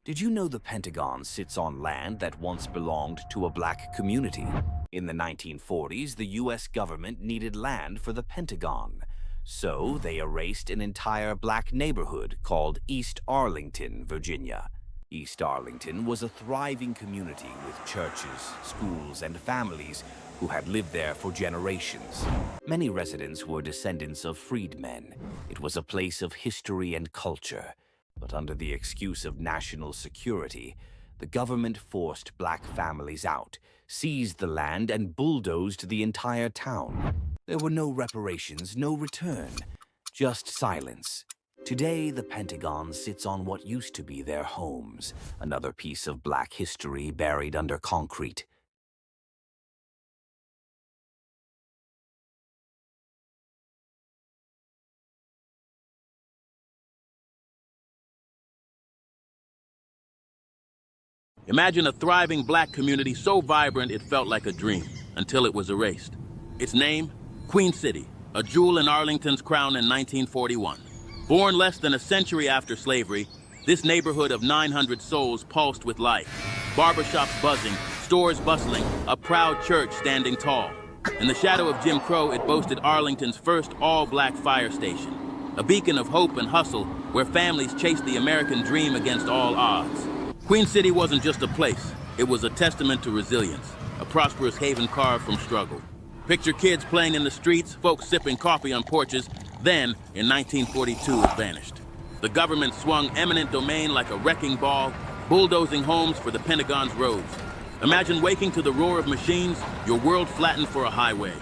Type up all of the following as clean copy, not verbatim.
Did you know the Pentagon sits on land that once belonged to a black community? In the 1940s, the U.S. government needed land for the Pentagon. So they erased an entire black neighborhood called East Arlington, Virginia. East Arlington was a thriving community with churches, schools, and families who had lived there for generations. Many residents were descendants of freedmen. It was a place of history and culture. But under the excuse of national security, the government forced black families out, seized the land, and bulldozed the entire town. There were no reparations, no return, just silence. Today, the Pentagon sits on what used to be their homes, another piece of black history buried under concrete. Imagine a thriving black community so vibrant it felt like a dream, until it was erased. Its name? Queen City, a jewel in Arlington's crown in 1941. Born less than a century after slavery, this neighborhood of 900 souls pulsed with life. Barbershops buzzing, stores bustling, a proud church standing tall. In the shadow of Jim Crow, it boasted Arlington's first all-black fire station, a beacon of hope and hustle where families chased the American dream against all odds. Queen City wasn't just a place, it was a testament to resilience, a prosperous haven carved from struggle. Picture kids playing in the streets, folks sipping coffee on porches. Then, in 1942, it vanished. The government swung eminent domain like a wrecking ball, bulldozing homes for the Pentagon's roads. Imagine waking to the roar of machines, your world flattened for a highway.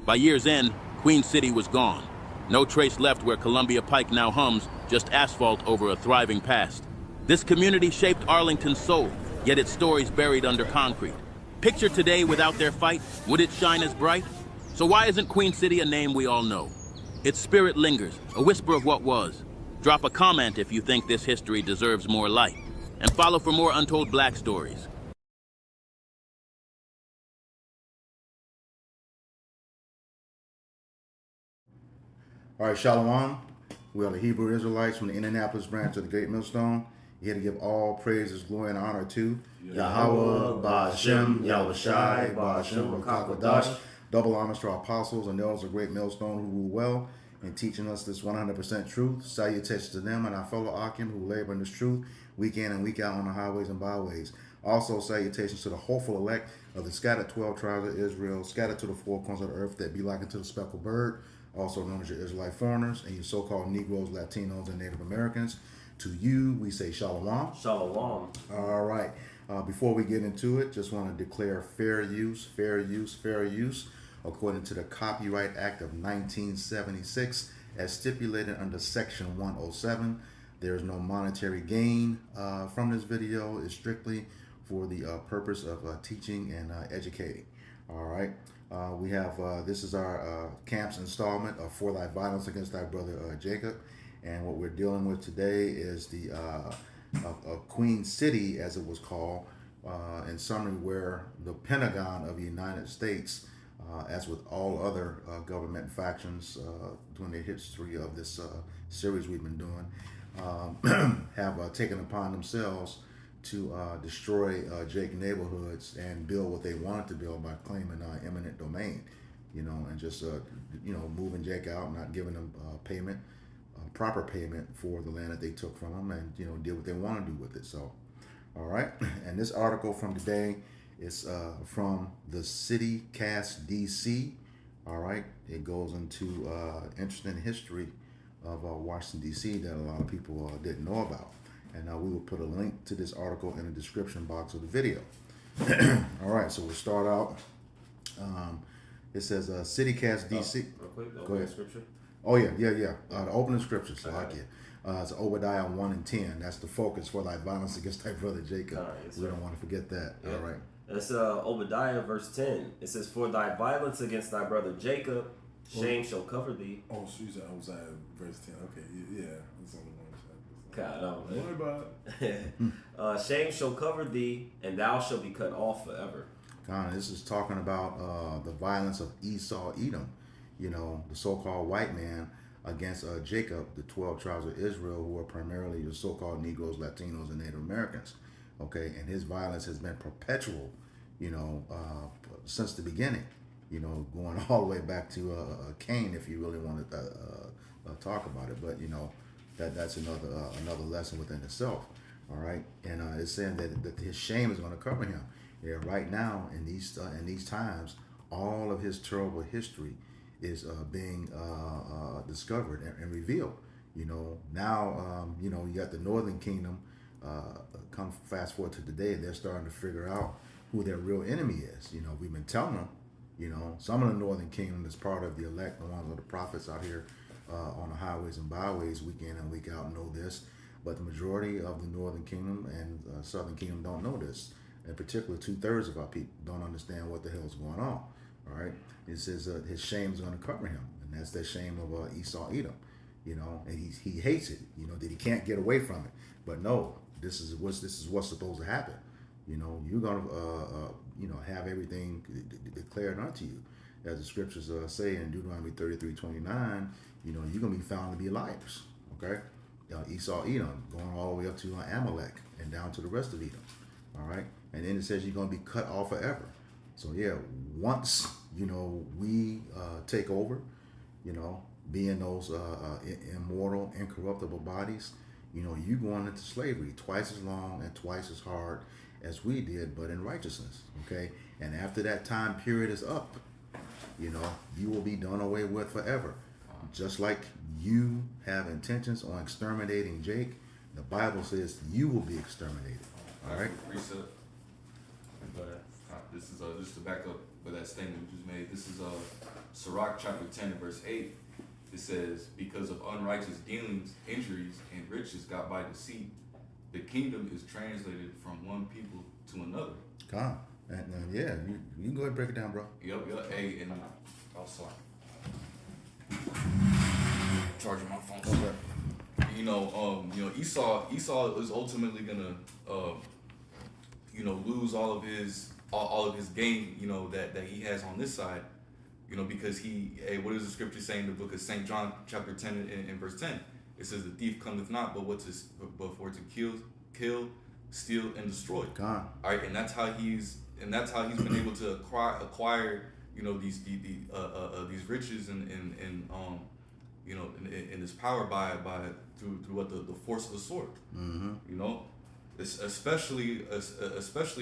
By year's end, Queen City was gone. No trace left where Columbia Pike now hums, just asphalt over a thriving past. This community shaped Arlington's soul, yet its stories buried under concrete. Picture today without their fight, would it shine as bright? So why isn't Queen City a name we all know? Its spirit lingers, a whisper of what was. Drop a comment if you think this history deserves more light. And follow for more untold black stories. All right, Shalom. We are the Hebrew Israelites from the Indianapolis branch of the Great Millstone. Here to give all praises, glory, and honor to Yahweh, Ba'ashem, Yahushai, Ba'ashem, Rakakwadash. Double homage to our apostles and those of Great Millstone who rule well in teaching us this 100% truth. Salutations to them and our fellow Akim who labor in this truth week in and week out on the highways and byways. Also, salutations to the hopeful elect of the scattered 12 tribes of Israel, scattered to the four corners of the earth that be likened to the speckled bird, also known as your Israelite foreigners, and your so-called Negroes, Latinos, and Native Americans. To you, we say Shalom. Shalom. All right. Before we get into it, just want to declare fair use, according to the Copyright Act of 1976, as stipulated under Section 107. There is no monetary gain from this video. It's strictly for the purpose of teaching and educating. All right. We have, this is our camps installment of For Thy Violence Against Thy Brother Jacob. And what we're dealing with today is the Queen City, as it was called, in summary, where the Pentagon of the United States, as with all other government factions during the history of this series we've been doing, have taken upon themselves to destroy Jake neighborhoods and build what they wanted to build by claiming eminent domain, and just, moving Jake out, not giving them payment. Proper payment for the land that they took from them, and did what they want to do with it. So, all right. And this article from today is from the City Cast DC. All right, it goes into interesting history of Washington DC that a lot of people didn't know about, and we will put a link to this article in the description box of the video. All right, so we'll start out. It says City Cast DC. Real quick, go ahead. Scripture. Oh, yeah. The opening scriptures, so it's Obadiah 1 and 10. That's the focus for thy violence against thy brother Jacob. Yes, we don't want to forget that. Yep. All right. That's Obadiah verse 10. It says, "For thy violence against thy brother Jacob, shame shall cover thee." Oh, so you said Hosea verse 10. Okay, yeah. That's only one chapter. God, Don't worry about it. shame shall cover thee, and thou shalt be cut off forever. God, this is talking about the violence of Esau, Edom. The so-called white man against Jacob, the 12 tribes of Israel, who are primarily the so-called Negroes, Latinos, and Native Americans. Okay, and his violence has been perpetual, since the beginning. Going all the way back to Cain, if you really want to talk about it. But that's another lesson within itself. All right, and it's saying that his shame is going to cover him. Yeah, right now in these times, all of his terrible history is being discovered and revealed. Now you got the Northern Kingdom. Come fast forward to today, they're starting to figure out who their real enemy is. We've been telling them. Some of the Northern Kingdom is part of the elect, the ones of the prophets out here on the highways and byways, week in and week out, know this. But the majority of the Northern Kingdom and Southern Kingdom don't know this. In particular, 2/3 of our people don't understand what the hell is going on. All right, it says his shame is going to cover him, and that's the shame of Esau, Edom. And he hates it. That he can't get away from it. But no, this is what's supposed to happen. You're gonna have everything declared unto you, as the scriptures say in Deuteronomy 33:29. You're gonna be found to be liars. Okay, Esau, Edom, going all the way up to Amalek and down to the rest of Edom. All right, and then it says you're gonna be cut off forever. So yeah, once we take over, being those immortal, incorruptible bodies, you going into slavery twice as long and twice as hard as we did, but in righteousness. Okay, and after that time period is up, you will be done away with forever. Just like you have intentions on exterminating Jake, the Bible says you will be exterminated. All right. Precept. This is just to back up with that statement you just made. This is Sirach chapter 10 and verse 8. It says, because of unrighteous dealings, injuries, and riches got by deceit, the kingdom is translated from one people to another. Come. And yeah, you can go ahead and break it down, bro. Yep. Hey, and sorry. Charging my phone. Okay. Esau is ultimately gonna lose all of his gain, that he has on this side, because what does the scripture say in the book of St. John chapter 10 and verse 10? It says the thief cometh not but for to kill, steal, and destroy. God. All right, and that's how he's been able to acquire these riches and his power by through what the force of the sword. Mm-hmm. Especially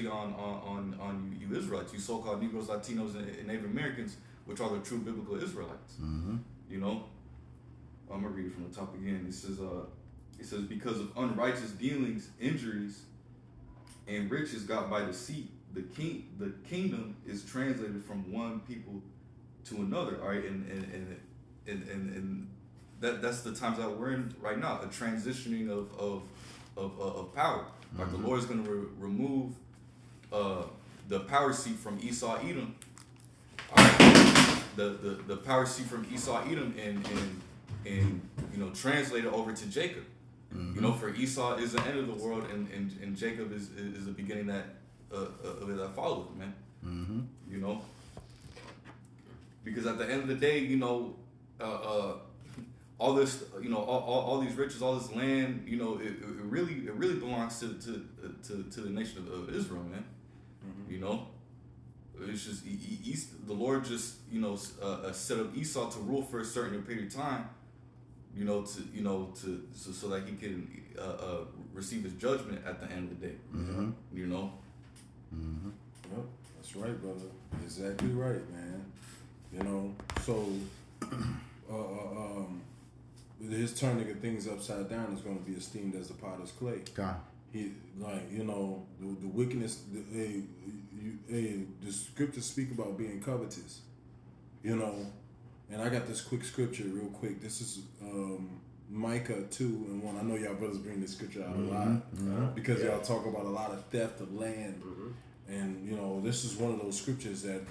on you Israelites, you so-called Negroes, Latinos, and Native Americans, which are the true biblical Israelites. Mm-hmm. I'm gonna read it from the top again. It says because of unrighteous dealings, injuries, and riches got by deceit, the kingdom is translated from one people to another. All right, and that's the times that we're in right now, a transitioning of power. Like the Lord is going to remove the power seat from Esau, Edom. All right, the power seat from Esau, Edom, and translate it over to Jacob. Mm-hmm. For Esau is the end of the world, and Jacob is the beginning that follows, man. Mm-hmm. Because at the end of the day, all this, all these riches, all this land, it really belongs to the nation of Israel, man. It's just the Lord just set up Esau to rule for a certain period of time, so that he can receive his judgment at the end of the day. Mm-hmm. Mm-hmm. Yep, that's right, brother. Exactly right, man. So his turning of things upside down is going to be esteemed as the potter's clay. God. He, the wickedness. The scriptures speak about being covetous. And I got this quick scripture, real quick. This is Micah 2:1. I know y'all brothers bring this scripture out a lot because y'all talk about a lot of theft of land, and this is one of those scriptures that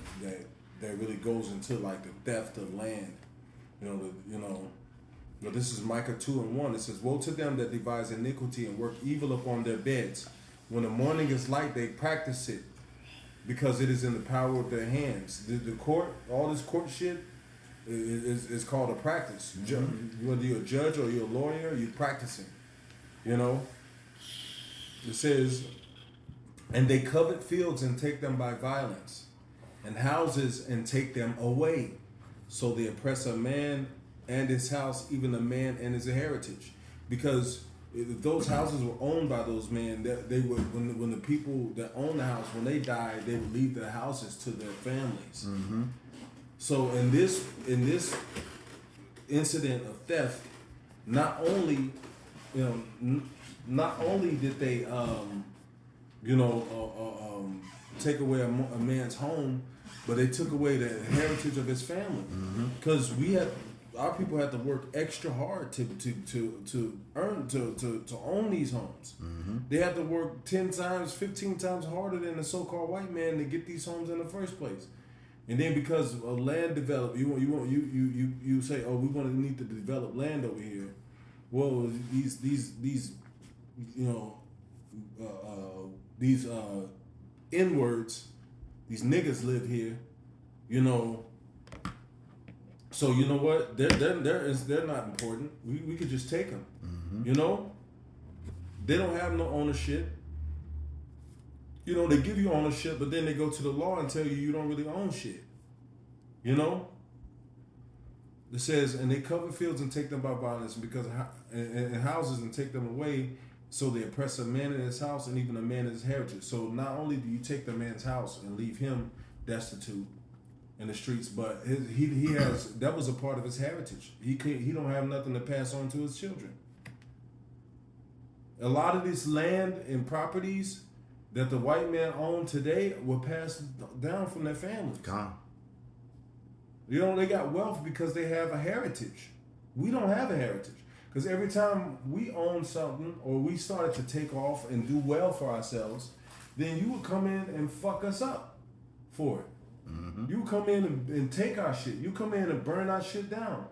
really goes into like the theft of land. But this is Micah 2:1. It says, "Woe to them that devise iniquity and work evil upon their beds. When the morning is light, they practice it, because it is in the power of their hands." The court, all this court shit, It's called a practice. Whether you're a judge or you're a lawyer, you're practicing. You know. It says, and they covet fields and take them by violence, and houses and take them away. So they oppress a man and his house, even a man and his heritage. Because if those houses were owned by those men, they would, when the people that own the house, when they died, they would leave their houses to their families. So in this incident of theft, not only did they take away a man's home, but they took away the heritage of his family. Because our people had to work extra hard to own these homes. They had to work 10 times, 15 times harder than the so-called white man to get these homes in the first place. And then because of land development, you say, oh, we're going to need to develop land over here. Well, these N-words, these niggas live here, So you know what? They're not important. We could just take them. They don't have no ownership. They give you ownership, but then they go to the law and tell you don't really own shit. It says, and they cover fields and take them by violence, and houses and take them away. So they oppress a man in his house and even a man in his heritage. So not only do you take the man's house and leave him destitute in the streets, but he has, that was a part of his heritage. He don't have nothing to pass on to his children. A lot of this land and properties that the white man owned today were passed down from their families. Gone. They got wealth because they have a heritage. We don't have a heritage. Because every time we own something or we started to take off and do well for ourselves, then you would come in and fuck us up for it. You would come in and take our shit. You come in and burn our shit down.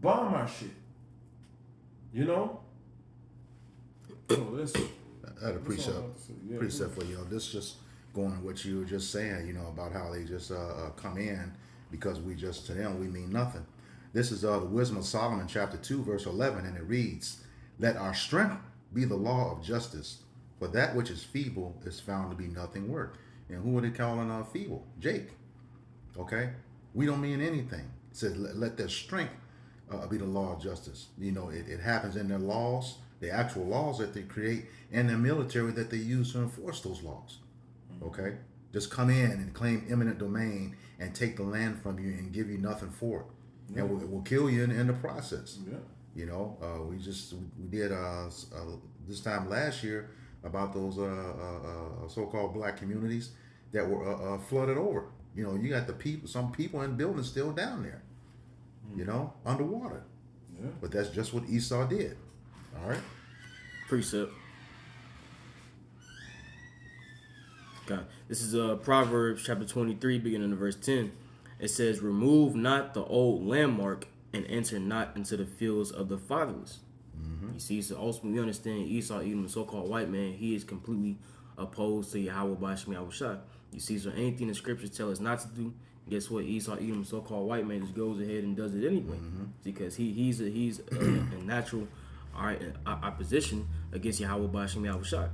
Bomb our shit. So this, I had a precept for you. This just going on what you were just saying, about how they just come in because to them, we mean nothing. This is the Wisdom of Solomon, chapter 2, verse 11, and it reads, "Let our strength be the law of justice, for that which is feeble is found to be nothing worth." And who are they calling feeble? Jake. Okay? We don't mean anything. It says, let their strength be the law of justice. It happens in their laws, the actual laws that they create, and their military that they use to enforce those laws. Okay? Just come in and claim eminent domain and take the land from you and give you nothing for it. And we'll kill you in the process. We did this time last year about those so-called black communities that were flooded over. You got some people in buildings still down there, underwater. But that's just what Esau did. All right. Precept. God, this is Proverbs chapter 23, beginning of verse 10. It says, "Remove not the old landmark and enter not into the fields of the fatherless." You see, so ultimately we understand Esau, even the so-called white man, he is completely opposed to Yahweh Bashmi Yahushua. You see, so anything the scriptures tell us not to do, guess what? Esau, even the so-called white man, just goes ahead and does it anyway, because he's a natural opposition against Yahweh Bashmi Yahushua.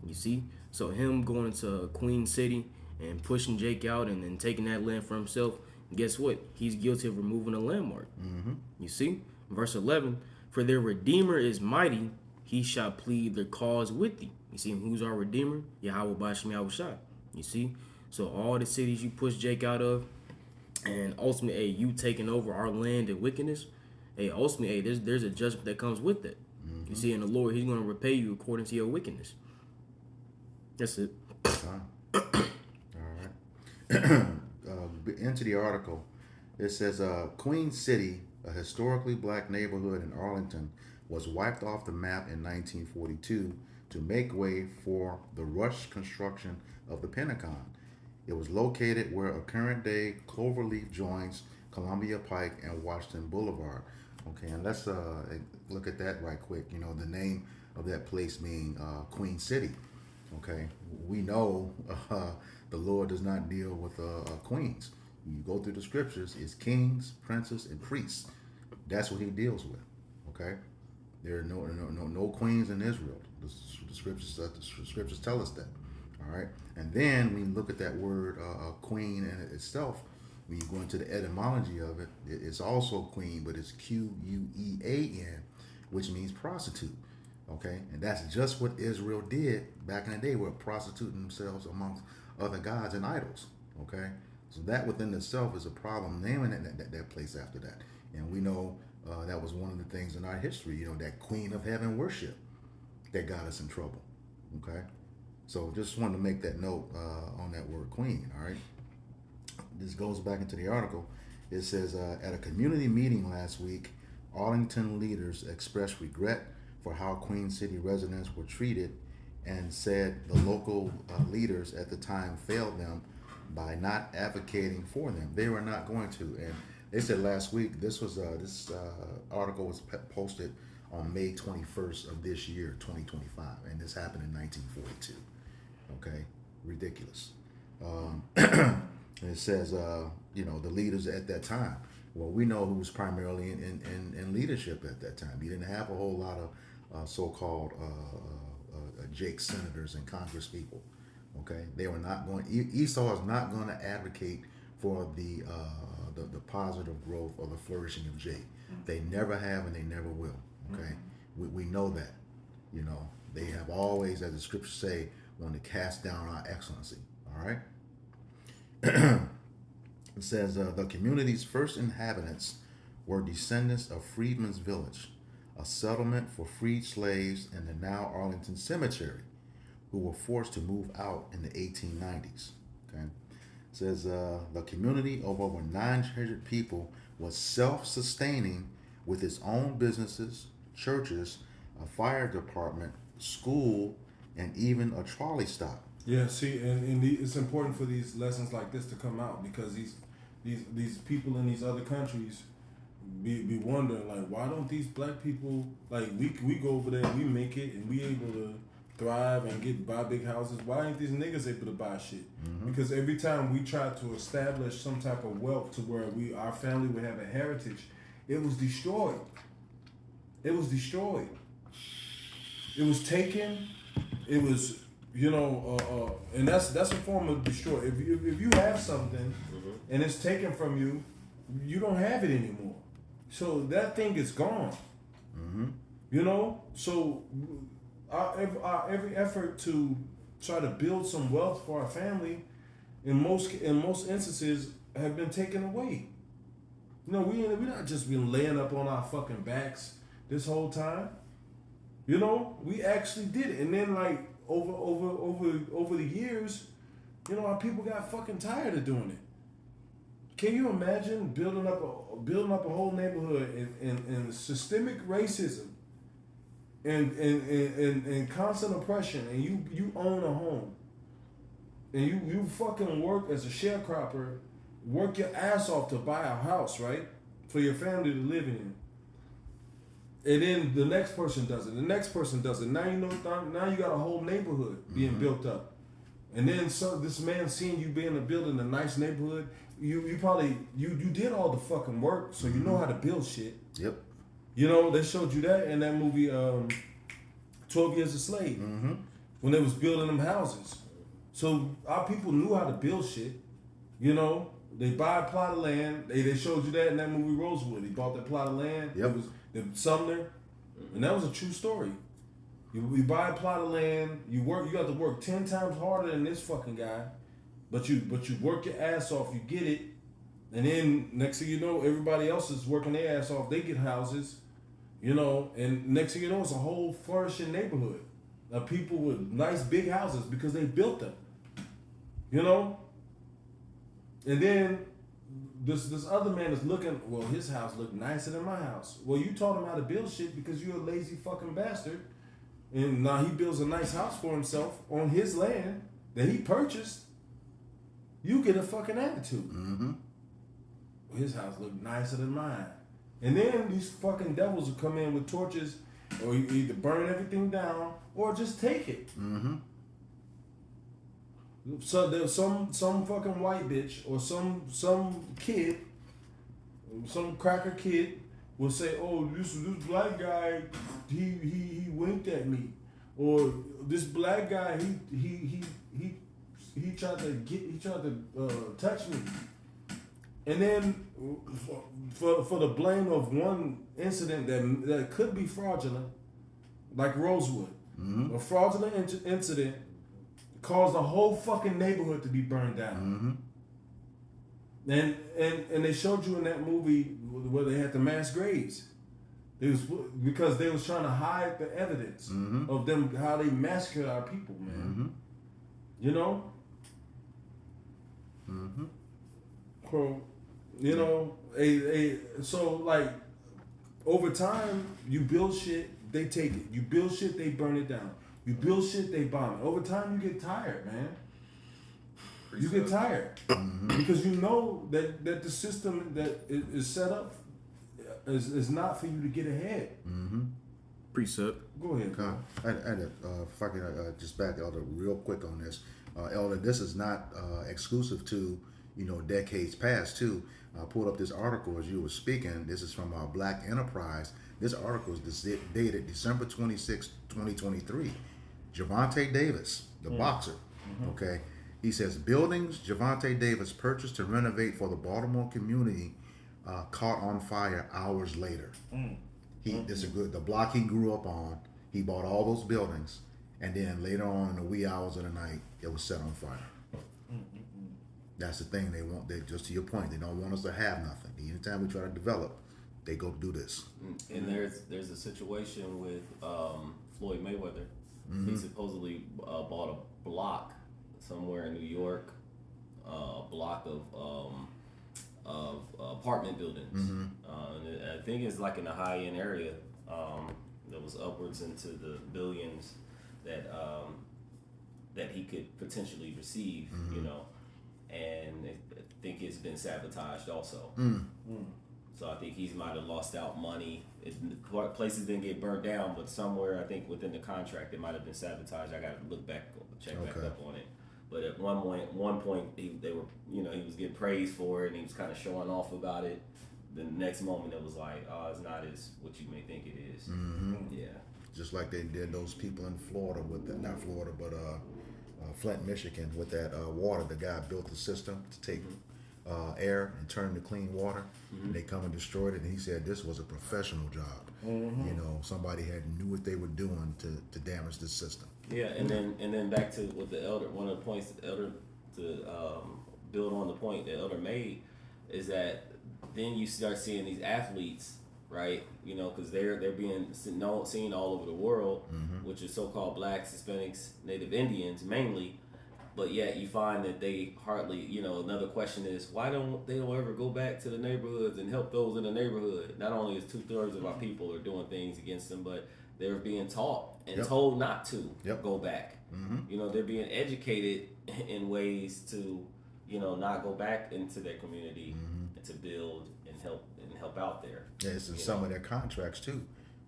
You see, so him going into Queen City and pushing Jake out and then taking that land for himself, guess what? He's guilty of removing a landmark. You see? Verse 11, "For their Redeemer is mighty, he shall plead their cause with thee." You see, who's our Redeemer? Yahweh Bashmi Yahushua. You see? So all the cities you push Jake out of, and ultimately, you taking over our land and wickedness, ultimately, there's a judgment that comes with that. You see, and the Lord, he's going to repay you according to your wickedness. That's it. All right. Into the article, it says Queen City, a historically black neighborhood in Arlington, was wiped off the map in 1942 to make way for the rushed construction of the Pentagon. It was located where a current-day cloverleaf joins Columbia Pike and Washington Boulevard. Okay, and let's look at that right quick. The name of that place means Queen City. Okay, we know the Lord does not deal with queens. you go through the scriptures, is kings, princes, and priests. That's what he deals with. Okay, there are no queens in Israel. The scriptures tell us that. All right, and then when you look at that word queen in itself, when you go into the etymology of it, it's also queen, but it's Quean, which means prostitute. Okay, and that's just what Israel did back in the day, were prostituting themselves amongst other gods and idols. Okay, so that within itself is a problem naming that place after that. And we know that was one of the things in our history, that Queen of Heaven worship that got us in trouble. Okay, so just wanted to make that note on that word queen. All right, this goes back into the article. It says, at a community meeting last week, Arlington leaders expressed regret for how Queen City residents were treated and said the local leaders at the time failed them by not advocating for them. They were not going to. And they said last week, this article was posted on May 21st of this year, 2025, and this happened in 1942. Okay, ridiculous. And it says, the leaders at that time. Well, we know who was primarily in leadership at that time. You didn't have a whole lot of so-called Jake senators and Congress people. Okay, they were not going. Esau is not going to advocate for the positive growth or the flourishing of Jake. They never have, and they never will. Okay, we know that. They have always, as the scriptures say, wanted to cast down our excellency. All right. It says the community's first inhabitants were descendants of Freedmen's Village, a settlement for freed slaves in the now Arlington Cemetery, who were forced to move out in the 1890s. Okay, it says the community of over 900 people was self-sustaining with its own businesses, churches, a fire department, school, and even a trolley stop. Yeah, see, and it's important for these lessons like this to come out, because these people in these other countries be wondering, like, why don't these black people, like, we go over there, we make it, and we able to thrive and buy big houses. Why ain't these niggas able to buy shit? Mm-hmm. Because every time we try to establish some type of wealth to where our family would have a heritage, it was destroyed. It was destroyed. It was taken. It was, and that's a form of destroy. If you have something and it's taken from you, you don't have it anymore. So that thing is gone. Mm-hmm. So our every effort to try to build some wealth for our family, in most instances, have been taken away. We not just been laying up on our fucking backs this whole time. We actually did it, and then like over the years, our people got fucking tired of doing it. Can you imagine building up a whole neighborhood in systemic racism and constant oppression, and you own a home, and you fucking work as a sharecropper, work your ass off to buy a house, right, for your family to live in. And then the next person does it. The next person does it. Now now you got a whole neighborhood being built up. And then this man seeing you building a nice neighborhood, you probably you did all the fucking work, so you know how to build shit. Yep. They showed you that in that movie 12 Years a Slave. Mm-hmm. When they was building them houses. So our people knew how to build shit. They buy a plot of land. They showed you that in that movie Rosewood. He bought that plot of land. Yep. It was the Sumner, and that was a true story. You buy a plot of land. You got to work 10 times harder than this fucking guy, but you work your ass off. You get it, and then next thing you know, everybody else is working their ass off. They get houses, and next thing you know, it's a whole flourishing neighborhood of people with nice big houses because they built them. And then this other man is looking, well, his house looked nicer than my house. Well, you taught him how to build shit because you're a lazy fucking bastard. And now he builds a nice house for himself on his land that he purchased. You get a fucking attitude. Mm-hmm. Well, his house looked nicer than mine. And then these fucking devils will come in with torches, or you either burn everything down or just take it. Mm-hmm. So there's some fucking white bitch or some kid, some cracker kid will say, "Oh, this black guy, he winked at me," or this black guy he tried to touch me, and then for the blame of one incident that could be fraudulent, like Rosewood, a fraudulent incident caused the whole fucking neighborhood to be burned down. And they showed you in that movie where they had the mass graves. It was because they was trying to hide the evidence of them, how they massacred our people, man. You know? So, you know, so like over time you build shit, they take it. You build shit, they burn it down. You build shit, they bomb it. Over time, you get tired, man. You get tired because you know that the system that is set up is not for you to get ahead. Precept. Go ahead, Carl. If I can just back Elder real quick on this, Elder. This is not exclusive to decades past too. I pulled up this article as you were speaking. This is from Black Enterprise. This article is dated December 26, 2023. Javante Davis, the boxer, okay, he says buildings Javante Davis purchased to renovate for the Baltimore community caught on fire hours later. This is good. The block he grew up on, he bought all those buildings, and then later on in the wee hours of the night, it was set on fire. That's the thing they want. They just to your point, they don't want us to have nothing. Anytime we try to develop, they go do this. And there's a situation with Floyd Mayweather. He supposedly bought a block somewhere in New York, a block of apartment buildings. And I think it's like in a high end area that was upwards into the billions that that he could potentially receive. And I think it's been sabotaged also. So I think he might have lost out money. Places didn't get burnt down, but somewhere I think within the contract it might have been sabotaged. I got to look back, check back up on it. But at one point, he was getting praised for it, and he was kind of showing off about it. The next moment, it was like, oh, it's not as what you may think it is. Yeah. Just like they did those people in Florida with that, not Florida, but Flint, Michigan, with that water. The guy built the system to take air and turn it to clean water. And they come and destroyed it, and he said this was a professional job. Somebody had knew what they were doing to damage this system. Yeah, and then back to what the elder, one of the points that the elder, to build on the point that elder made, is that then you start seeing these athletes, right? Because they're being seen all over the world, which is so-called blacks, Hispanics, Native Indians mainly. But yet you find that they hardly, another question is, why don't they ever go back to the neighborhoods and help those in the neighborhood? Not only is 2/3 of our people are doing things against them, but they're being taught and told not to go back. They're being educated in ways to, not go back into their community and to build and help out there. Yeah, it's in some of their contracts too.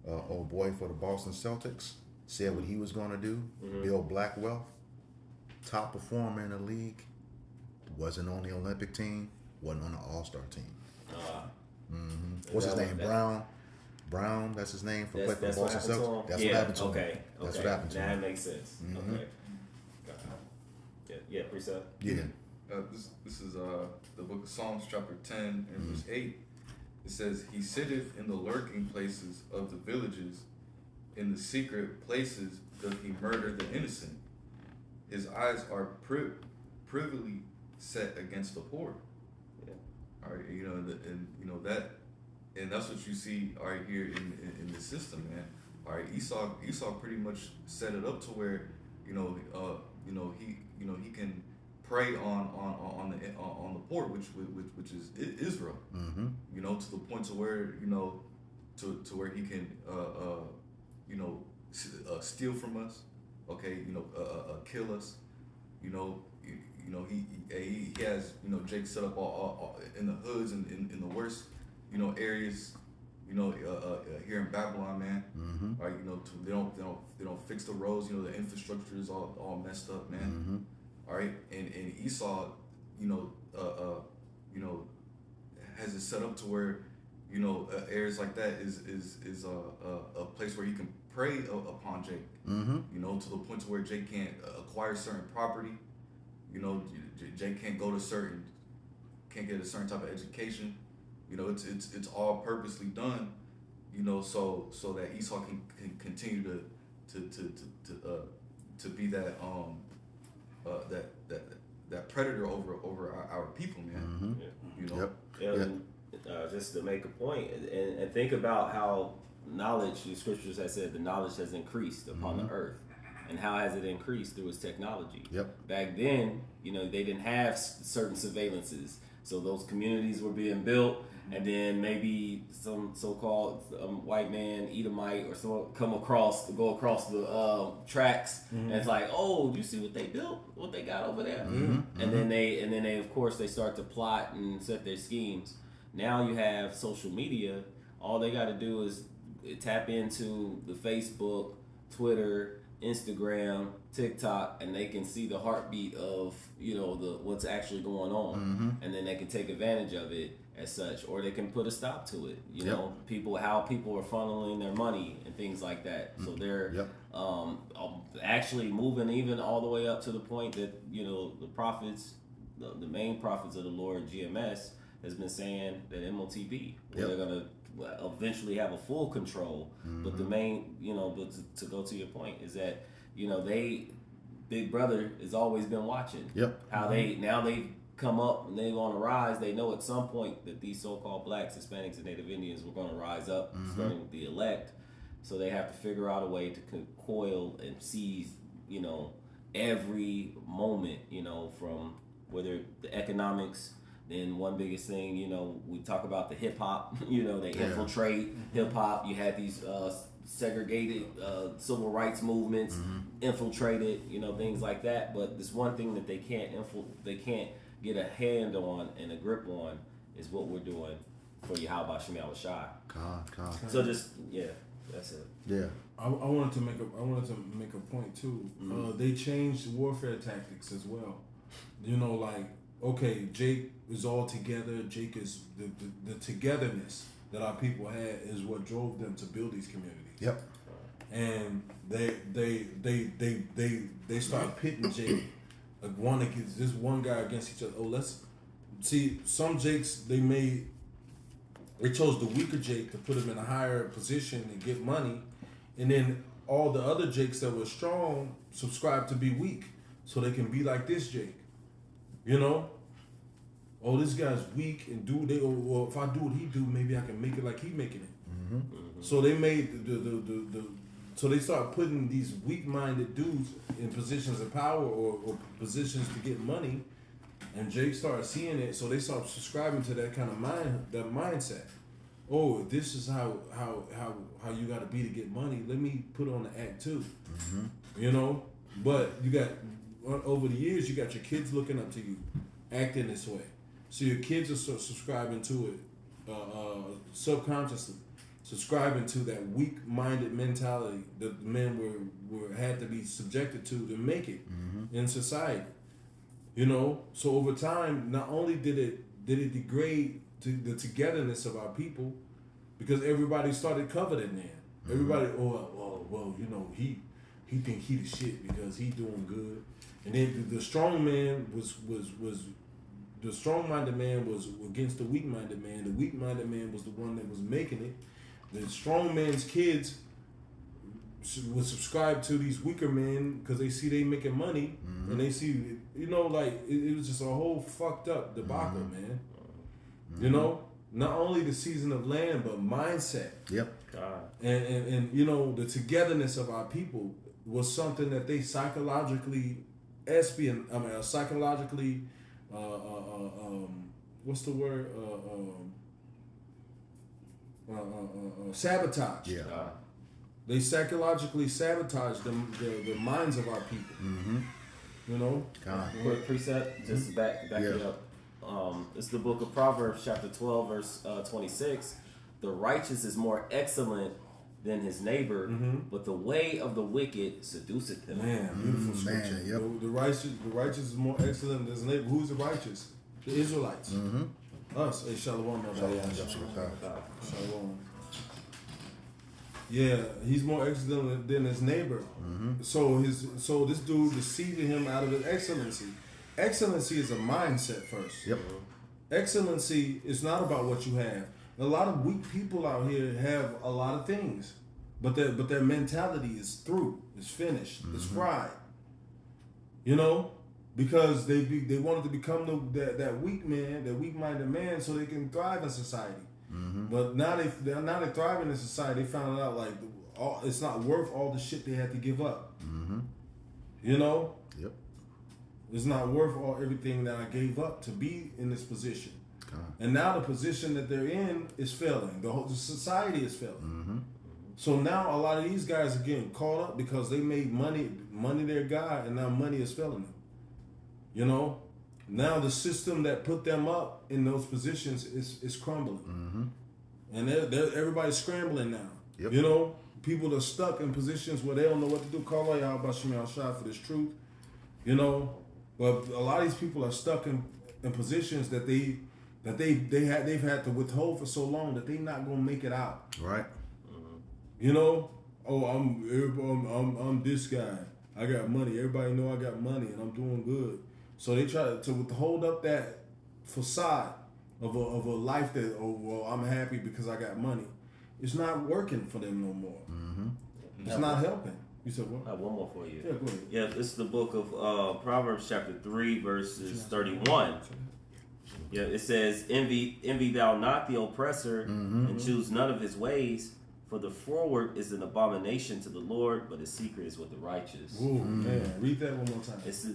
Old boy for the Boston Celtics said what he was going to do, build black wealth. Top performer in the league, wasn't on the Olympic team, wasn't on the All-Star team. What's his name? Brown, that's his name for the Boston Celtics. That's what happened to him. Okay. That's what happened to him. That makes sense. Okay. Yeah, precept. Yeah. This is the book of Psalms, chapter 10 and verse 8. It says, "He sitteth in the lurking places of the villages, in the secret places doth he murder the innocent. His eyes are privily set against the poor." Yeah. All right, that, and that's what you see right here in the system, man. All right, Esau pretty much set it up to where he can prey on the poor, which is Israel. To the point to where to where he can steal from us. Okay, kill us. He has Jake set up all in the hoods and in the worst areas here in Babylon, man. Right, they don't fix the roads. The infrastructure is all messed up, man. all right, and Esau, has it set up to where, areas like that is a place where he can prey upon Jake, to the point to where Jake can't acquire certain property, Jake can't can't get a certain type of education, it's all purposely done, so that Esau can continue to be that that predator over our people, man. Just to make a point, and think about how knowledge, the scriptures have said, the knowledge has increased upon the earth. And how has it increased? Through its technology. Back then, they didn't have certain surveillances. So those communities were being built, and then maybe some so-called white man, Edomite, or so go across the tracks, and it's like, oh, do you see what they built? What they got over there? And then they of course they start to plot and set their schemes. Now you have social media. All they got to do is tap into the Facebook, Twitter, Instagram, TikTok, and they can see the heartbeat of what's actually going on, and then they can take advantage of it as such, or they can put a stop to it. How people are funneling their money and things like that. So they're actually moving even all the way up to the point that the prophets, the main prophets of the Lord, GMS, has been saying that MOTB, where they're gonna eventually have a full control. But the main, but to go to your point is that Big Brother has always been watching. How they've come up and they're on a rise. They know at some point that these so-called blacks, Hispanics, and Native Indians were going to rise up, starting with the elect. So they have to figure out a way to coil and seize, every moment, from whether the economics. Then one biggest thing, we talk about the hip hop. They infiltrate hip hop. You had these segregated civil rights movements infiltrated, things like that. But this one thing that they can't get a hand on and a grip on is what we're doing for Yahweh Shem Shai. God. So that's it. Yeah. I wanted to make a point too. They changed warfare tactics as well. Okay, Jake is all together. Jake is the togetherness that our people had is what drove them to build these communities. And they start pitting Jake one against this one guy against each other. Oh, let's see. Some Jakes they chose the weaker Jake to put him in a higher position and get money, and then all the other Jakes that were strong subscribed to be weak so they can be like this Jake. Oh, this guy's weak, and if I do what he do, maybe I can make it like he making it. So they made so they start putting these weak-minded dudes in positions of power or positions to get money, and Jake started seeing it, so they start subscribing to that kind of mindset. Oh, this is how you got to be to get money. Let me put on the act too. But you got over the years, you got your kids looking up to you, acting this way. So your kids are subscribing to it subconsciously, subscribing to that weak-minded mentality that men were had to be subjected to make it in society. So over time, not only did it degrade to the togetherness of our people, because everybody started coveting then. Everybody, he think he the shit because he doing good, and then the strong man was the strong-minded man was against the weak-minded man. The weak-minded man was the one that was making it. The strong man's kids would subscribe to these weaker men because they see they making money, and they see, it was just a whole fucked up debacle, man. Not only the season of land, but mindset. God. And the togetherness of our people was something that they psychologically what's the word? Sabotage. They psychologically sabotage the minds of our people. God. Quick precept, just back it up. It's the book of Proverbs, chapter 12, verse 26. The righteous is more excellent than his neighbor, but the way of the wicked seduceth him. Man, beautiful scripture. Man, yep. The righteous is more excellent than his neighbor. Who's the righteous? The Israelites. Us. Hey, shalom. Shalom. Yeah, he's more excellent than his neighbor. So this dude deceived him out of his excellency. Excellency is a mindset first. Yep. Excellency is not about what you have. A lot of weak people out here have a lot of things, but their mentality is through, it's finished, it's fried. You know, because they wanted to become that weak man, that weak-minded man, so they can thrive in society. But now they're thriving in society. They found out like it's not worth all the shit they had to give up. You know. Yep. It's not worth everything that I gave up to be in this position. And now the position that they're in is failing. The society is failing. So now a lot of these guys are getting caught up because they made money their God, and now money is failing them. You know? Now the system that put them up in those positions is crumbling. And everybody's scrambling now. Yep. You know? People are stuck in positions where they don't know what to do. Call out y'all about Shimei Shah for this truth. You know? But a lot of these people are stuck in positions that they've had to withhold for so long that they're not gonna make it out. Right. You know, I'm this guy. I got money. Everybody know I got money and I'm doing good. So they try to withhold up that facade of a life that I'm happy because I got money. It's not working for them no more. It's not helping. You said what? I have one more for you. Yeah, go ahead. Yeah, this is the book of Proverbs chapter 3, verses 31. Yeah, it says, envy thou not the oppressor, and choose none of his ways, for the froward is an abomination to the Lord, but his secret is with the righteous. Ooh, man, read that one more time. It's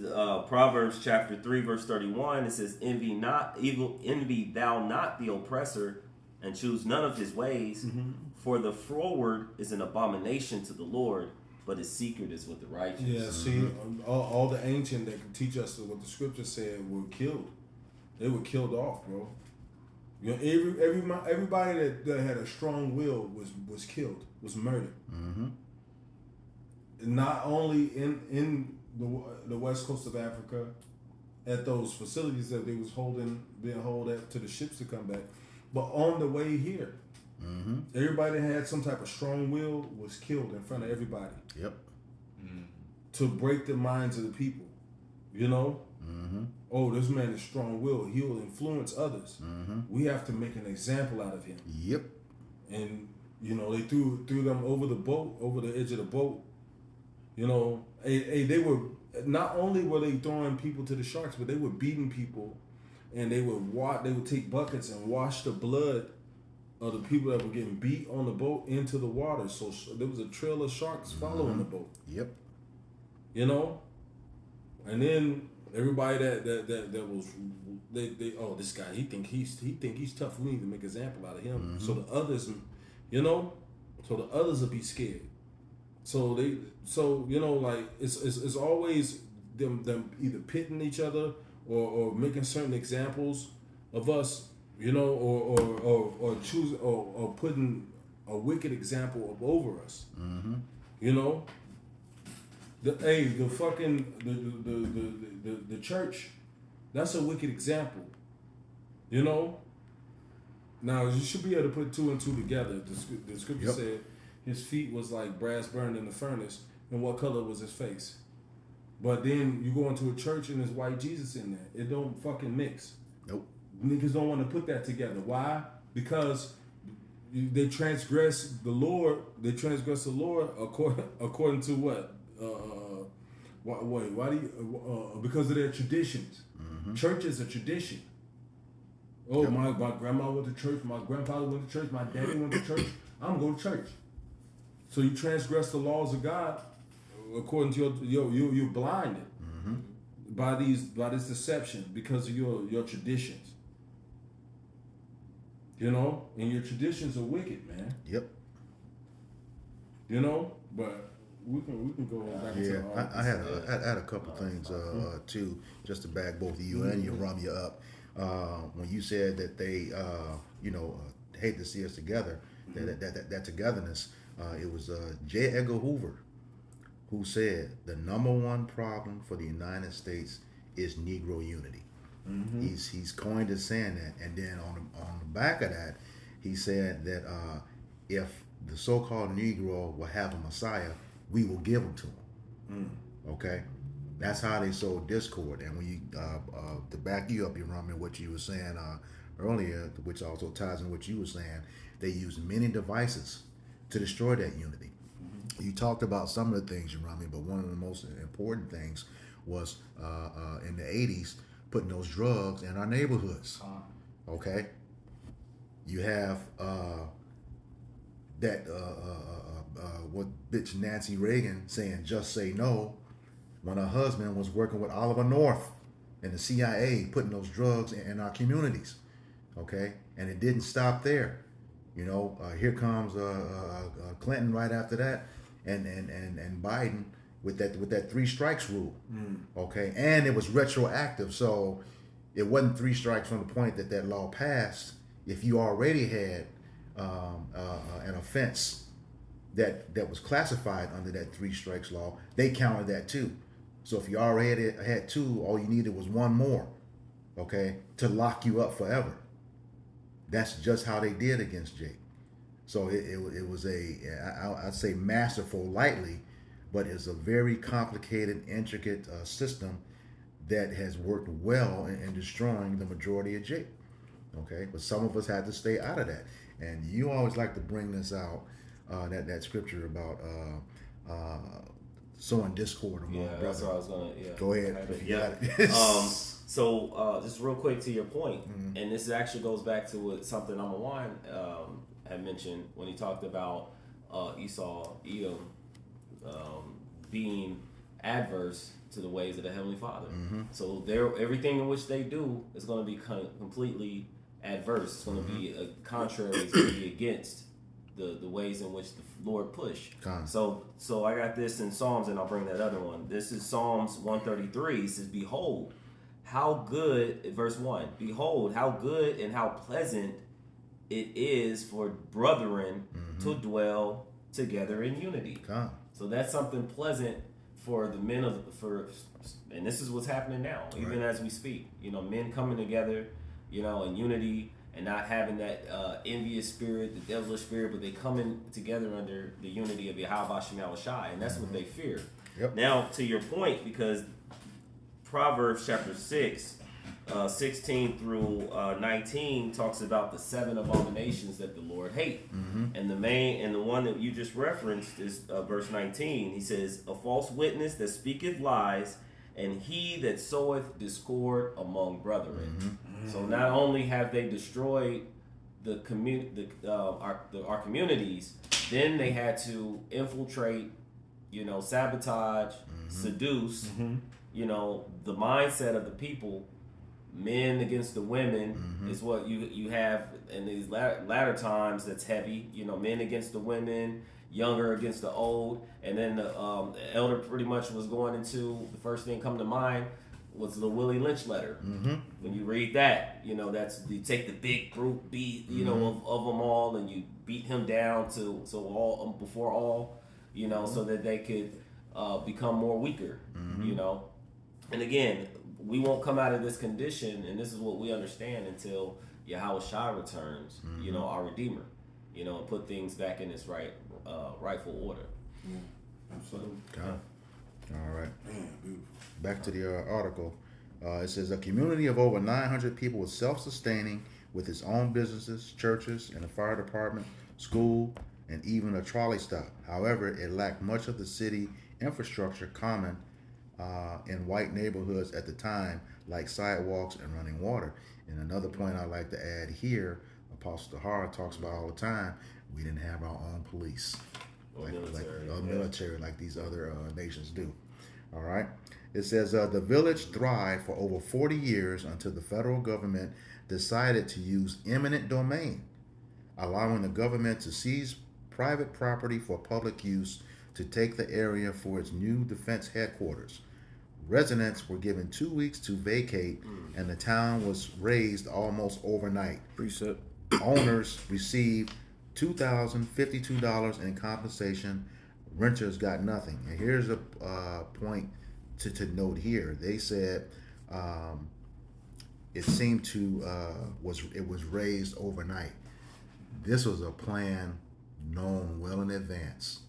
Proverbs chapter 3, verse 31. It says, envy thou not the oppressor, and choose none of his ways, for the froward is an abomination to the Lord, but his secret is with the righteous. Yeah, see, all the ancient that could teach us what the scripture said were killed. They were killed off, bro. You know, everybody that had a strong will was killed, was murdered. Not only in the west coast of Africa, at those facilities that they was being held at to the ships to come back, but on the way here. Everybody that had some type of strong will was killed in front of everybody. Yep. To break the minds of the people, you know. Oh, this man is strong will. He'll influence others. We have to make an example out of him. Yep. And you know, they threw them over the edge of the boat. You know, they were not only were they throwing people to the sharks, but they were beating people, and they would take buckets and wash the blood of the people that were getting beat on the boat into the water. So there was a trail of sharks following the boat. Yep. You know, and then everybody that was this guy he think he's tough. We need to make an example out of him. So the others, you know, the others will be scared. So you know, like it's always them either pitting each other or making certain examples of us. You know, or choose or putting a wicked example over us. You know, the church, that's a wicked example. You know. Now you should be able to put two and two together. The scripture said his feet was like brass burned in the furnace, and what color was his face? But then you go into a church and there's white Jesus in there. It don't fucking mix. Nope. Niggas don't want to put that together. Why? Because they transgress the Lord. They transgress the Lord according to what? Why do you? Because of their traditions. Church is a tradition. Oh, my grandma went to church. My grandfather went to church. My daddy went to church. I'm going to church. So you transgress the laws of God according to you're blinded by this deception because of your traditions. You know, and your traditions are wicked, man. Yep. You know, but we can go back to I had a couple things too, just to back both of you and your Ramya up. When you said that they hate to see us together, that togetherness. It was J. Edgar Hoover who said the number one problem for the United States is Negro unity. He's coined as saying that, and then on the back of that, he said that if the so-called Negro will have a Messiah, we will give him to him. Okay, that's how they sow discord. And when you to back you up, you remember what you were saying earlier, which also ties in what you were saying. They use many devices to destroy that unity. You talked about some of the things, you remember, but one of the most important things was in the 80s, putting those drugs in our neighborhoods. Okay, you have that what bitch Nancy Reagan saying just say no when her husband was working with Oliver North and the CIA, putting those drugs in our communities. Okay, and it didn't stop there. You know, here comes Clinton right after that, and Biden with that 3 strikes rule. Okay, and it was retroactive, so it wasn't 3 strikes from the point that law passed. If you already had an offense that was classified under that 3 strikes law, they counted that too. So if you already had 2, all you needed was 1 more, okay, to lock you up forever. That's just how they did against Jake. So it was I'd say masterful lightly, but it's a very complicated, intricate system that has worked well in destroying the majority of Jake. Okay, but some of us had to stay out of that. And you always like to bring this out, that scripture about sowing discord among brothers. That's what I was gonna. Yeah. Go ahead. If you got it. So just real quick to your point, and this actually goes back to what something Amawan had mentioned when he talked about Edom being adverse to the ways of the Heavenly Father. So everything in which they do is going to be completely adverse. It's going to be contrary. It's going to be against the ways in which the Lord pushed. So I got this in Psalms, and I'll bring that other one. This is Psalms 133. It says, "Behold, how good," verse 1, "Behold, how good and how pleasant it is for brethren to dwell together in unity." So that's something pleasant for the men and this is what's happening now, even as we speak. You know, men coming together, you know, in unity and not having that envious spirit, the devilish spirit, but they coming together under the unity of Yahweh Shem Shai, and that's what they fear. Now, to your point, because Proverbs chapter 6, 16 through 19 talks about the 7 abominations that the Lord hates. And the one that you just referenced is verse 19. He says, "A false witness that speaketh lies, and he that soweth discord among brethren." So not only have they destroyed our communities, then they had to infiltrate, you know, sabotage, seduce, you know, the mindset of the people. Men against the women is what you have in these latter times. That's heavy, you know, men against the women, younger against the old, and then the elder pretty much was going into, the first thing come to mind was the Willie Lynch letter. When you read that, you know, that's, you take the big group beat, you know, of them all, and you beat him down before all, you know, so that they could become more weaker, you know. And again, we won't come out of this condition, and this is what we understand, until Yahweh Shai returns, you know, our Redeemer, you know, and put things back in its rightful order. Absolutely. All right. Back to the article. It says, "A community of over 900 people was self-sustaining with its own businesses, churches, and a fire department, school, and even a trolley stop. However, it lacked much of the city infrastructure common in white neighborhoods at the time, like sidewalks and running water." And another point I'd like to add here, Apostle Tahar talks about all the time, we didn't have our own police, military like these other nations do. All right. It says, the village thrived for over 40 years until the federal government decided to use eminent domain, allowing the government to seize private property for public use to take the area for its new defense headquarters. Residents were given 2 weeks to vacate, and the town was razed almost overnight. Precept. Owners received $2,052 in compensation. Renters got nothing. And here's a point to note here. They said it seemed to was raised overnight. This was a plan known well in advance,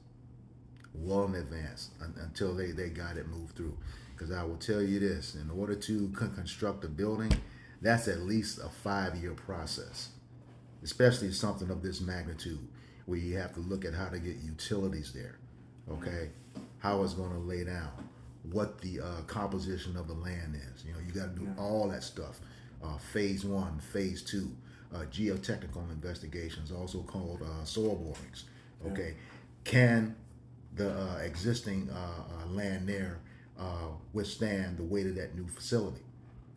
until they got it moved through. Because I will tell you this: in order to construct a building, that's at least a 5-year process, especially something of this magnitude, where you have to look at how to get utilities there, okay, how it's going to lay down, what the composition of the land is. You know, you got to do all that stuff. Phase 1, phase 2, geotechnical investigations, also called soil borings. Okay, can the existing land there withstand the weight of that new facility?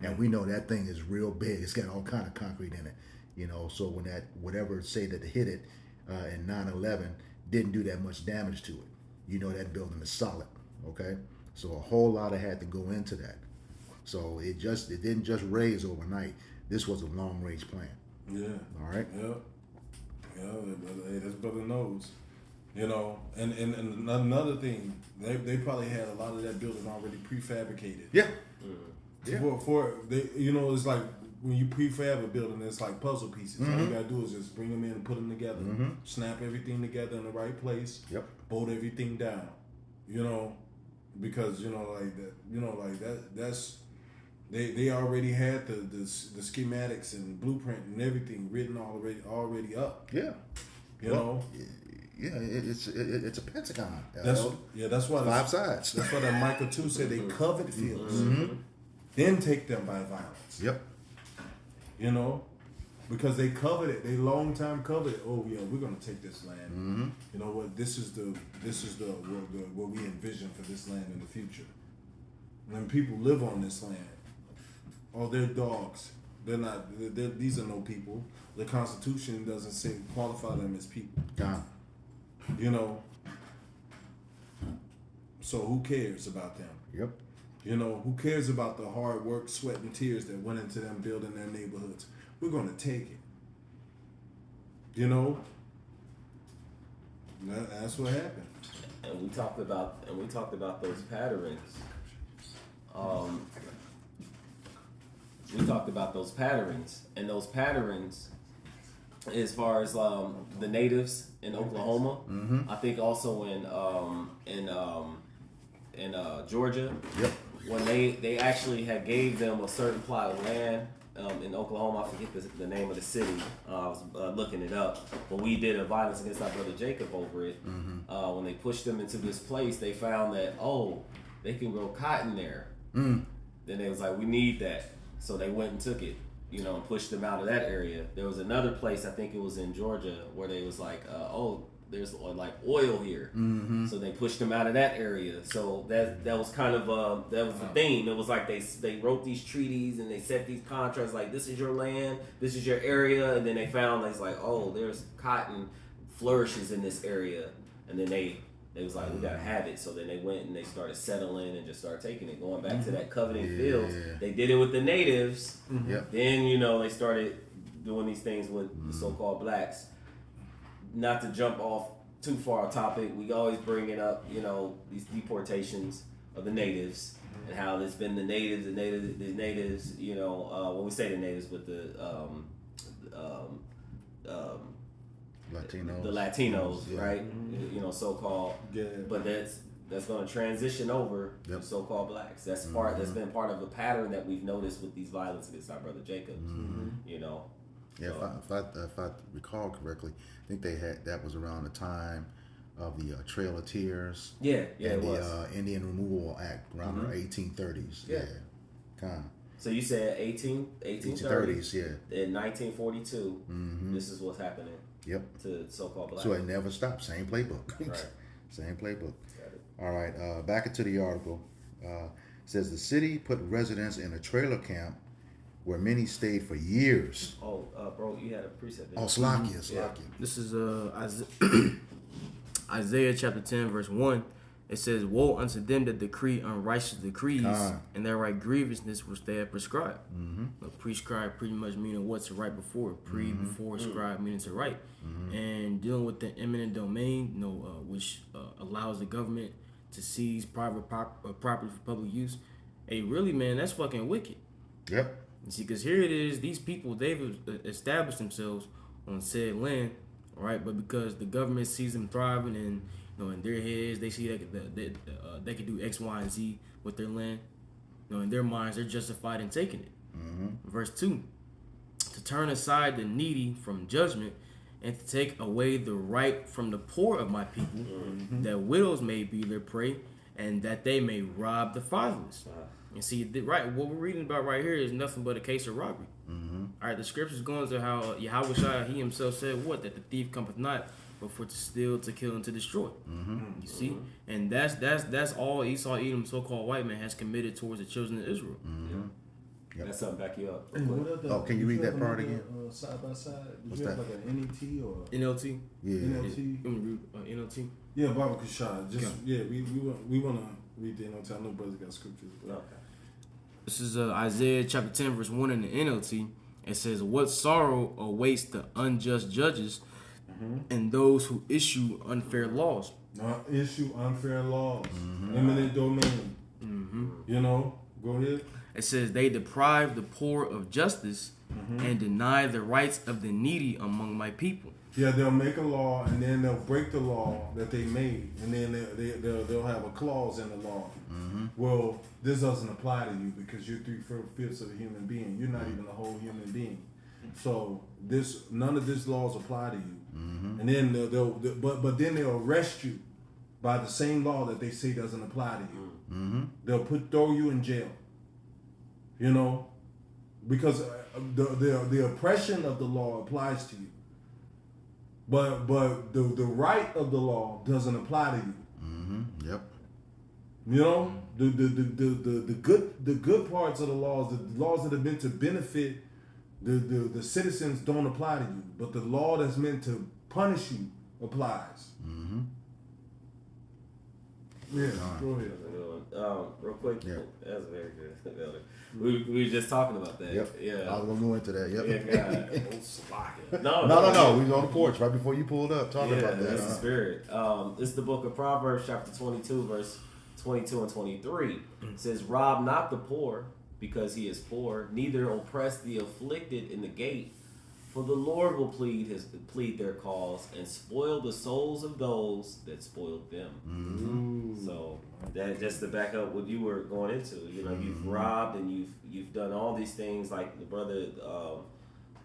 And we know that thing is real big. It's got all kind of concrete in it, you know. So when that whatever say that hit it in 9/11 didn't do that much damage to it, you know that building is solid. Okay, so a whole lot of had to go into that. So it didn't just raise overnight. This was a long range plan. Yeah. All right. Yeah. Hey, that's brother knows. You know, and another thing, they probably had a lot of that building already prefabricated. Yeah. Yeah. For they, you know, it's like when you prefab a building, it's like puzzle pieces. All you gotta do is just bring them in and put them together, snap everything together in the right place, bolt everything down. You know, because that's they already had the schematics and blueprint and everything written already up. Yeah. You know. Yeah, it's a Pentagon. That's why 5 sides. That's why that Michael 2 said they covered fields, then take them by violence. Yep. You know, because they covered it. They long time covered it. Oh yeah, we're gonna take this land. You know what? This is what we envision for this land in the future. When people live on this land, they're dogs. They're not. These are no people. The Constitution doesn't qualify them as people. You know. So who cares about them? Yep. You know, who cares about the hard work, sweat, and tears that went into them building their neighborhoods? We're gonna take it. You know, that's what happened. And we talked about those patterns. We talked about those patterns, and those patterns, as far as the natives in Oklahoma, I think also in Georgia. Yep. When they actually had gave them a certain plot of land in Oklahoma, I forget the name of the city. I was looking it up, but we did a violence against our brother Jacob over it. When they pushed them into this place, they found that they can grow cotton there. Then they was like, we need that, so they went and took it, you know, and pushed them out of that area. There was another place, I think it was in Georgia, where they was like, there's like oil here, so they pushed them out of that area. So that was kind of that was the theme. It was like they wrote these treaties and they set these contracts like, this is your land, this is your area, and then they found it's like, there's cotton flourishes in this area, and then they was like, we gotta have it. So then they went and they started settling and just started taking it, going back to that coveting fields. They did it with the natives. Then they started doing these things with the so-called blacks. Not to jump off too far off topic, we always bring it up, these deportations of the natives and how it's been the natives, when we say the natives, but the Latinos. The Latinos, right? So-called. Yeah. But that's going to transition over to so-called blacks. That's that's been part of the pattern that we've noticed with these violence against our brother Jacob. Yeah, if I recall correctly, I think that was around the time of the Trail of Tears. Yeah, and it was. The Indian Removal Act around the 1830s. Yeah, kind of. So you said 1830s, yeah. In 1942, this is what's happening. Yep. To so-called blacks. So it never stopped. Same playbook. Right. Same playbook. All right. Back into the article. Says the city put residents in a trailer camp where many stayed for years. Bro, you had a precept. Slakia. This is Isaiah chapter 10 verse 1. It says, "Woe unto them that decree unrighteous decrees, Con. and that write grievousness which they have prescribed." Mm-hmm. Prescribed pretty much meaning what to write before. Before scribe meaning to write. Mm-hmm. And dealing with the eminent domain, which allows the government to seize private property for public use. Hey, really, man, that's fucking wicked. Yep. You see, because here it is, these people, they've established themselves on said land, right? But because the government sees them thriving and, in their heads, they see that they can do X, Y, and Z with their land. In their minds, they're justified in taking it. Verse 2, to turn aside the needy from judgment and to take away the right from the poor of my people, that widows may be their prey and that they may rob the fatherless. And see, right, what we're reading about right here is nothing but a case of robbery. All right, the scriptures going to how Yahweh he himself said what? That the thief cometh not but for to steal, to kill, and to destroy. You see? And that's all Esau, Edom, so-called white man has committed towards the children of Israel. Yep. That's something back you up. And what other, Oh, can you read that part again? Side by side. Did What's you have that? like an NET or NLT? Yeah. NLT? You want me to read NLT? Yeah, Baba Kushai. Just Okay. we want to read the NLT. I know brothers got scriptures. But Okay. This is Isaiah chapter 10, verse 1 in the NLT. It says, "What sorrow awaits the unjust judges and those who issue unfair laws." issue unfair laws, eminent domain. Go ahead. It says, "They deprive the poor of justice and deny the rights of the needy among my people." Yeah, they'll make a law and then they'll break the law that they made, and then they'll have a clause in the law. Well, this doesn't apply to you because you're 3/5 of a human being. You're not even a whole human being. So none of these laws apply to you. And then but then they'll arrest you by the same law that they say doesn't apply to you. They'll throw you in jail. Because the oppression of the law applies to you. But the right of the law doesn't apply to you. Yep. The good parts of the laws that have been to benefit the citizens don't apply to you, but the law that's meant to punish you applies. Yeah, go ahead. Real quick, Yeah. that's very good, Elder. We were just talking about that. Yep. Yeah. I was gonna go into that. Yep. Yeah, God. No. We was on the porch right before you pulled up talking about that. That's the spirit. This is the book of Proverbs, chapter 22, verse 22 and 23. It says, "Rob not the poor because he is poor, neither oppress the afflicted in the gate. For the Lord will plead their cause and spoil the souls of those that spoiled them." So that just to back up what you were going into, you've robbed and you've done all these things like the brother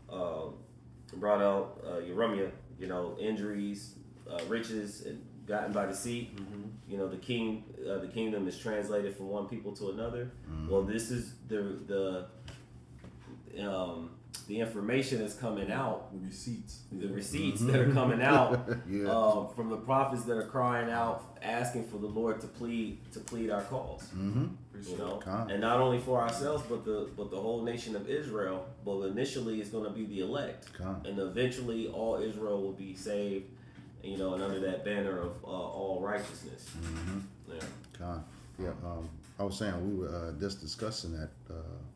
brought out Yeremia, injuries, riches, and gotten by deceit. The kingdom is translated from one people to another. Well, this is the information that's coming out, the receipts that are coming out from the prophets that are crying out, asking for the Lord to plead our cause. And not only for ourselves, but the whole nation of Israel. But initially, it's going to be the elect, and eventually, all Israel will be saved. And under that banner of all righteousness. I was saying we were just discussing that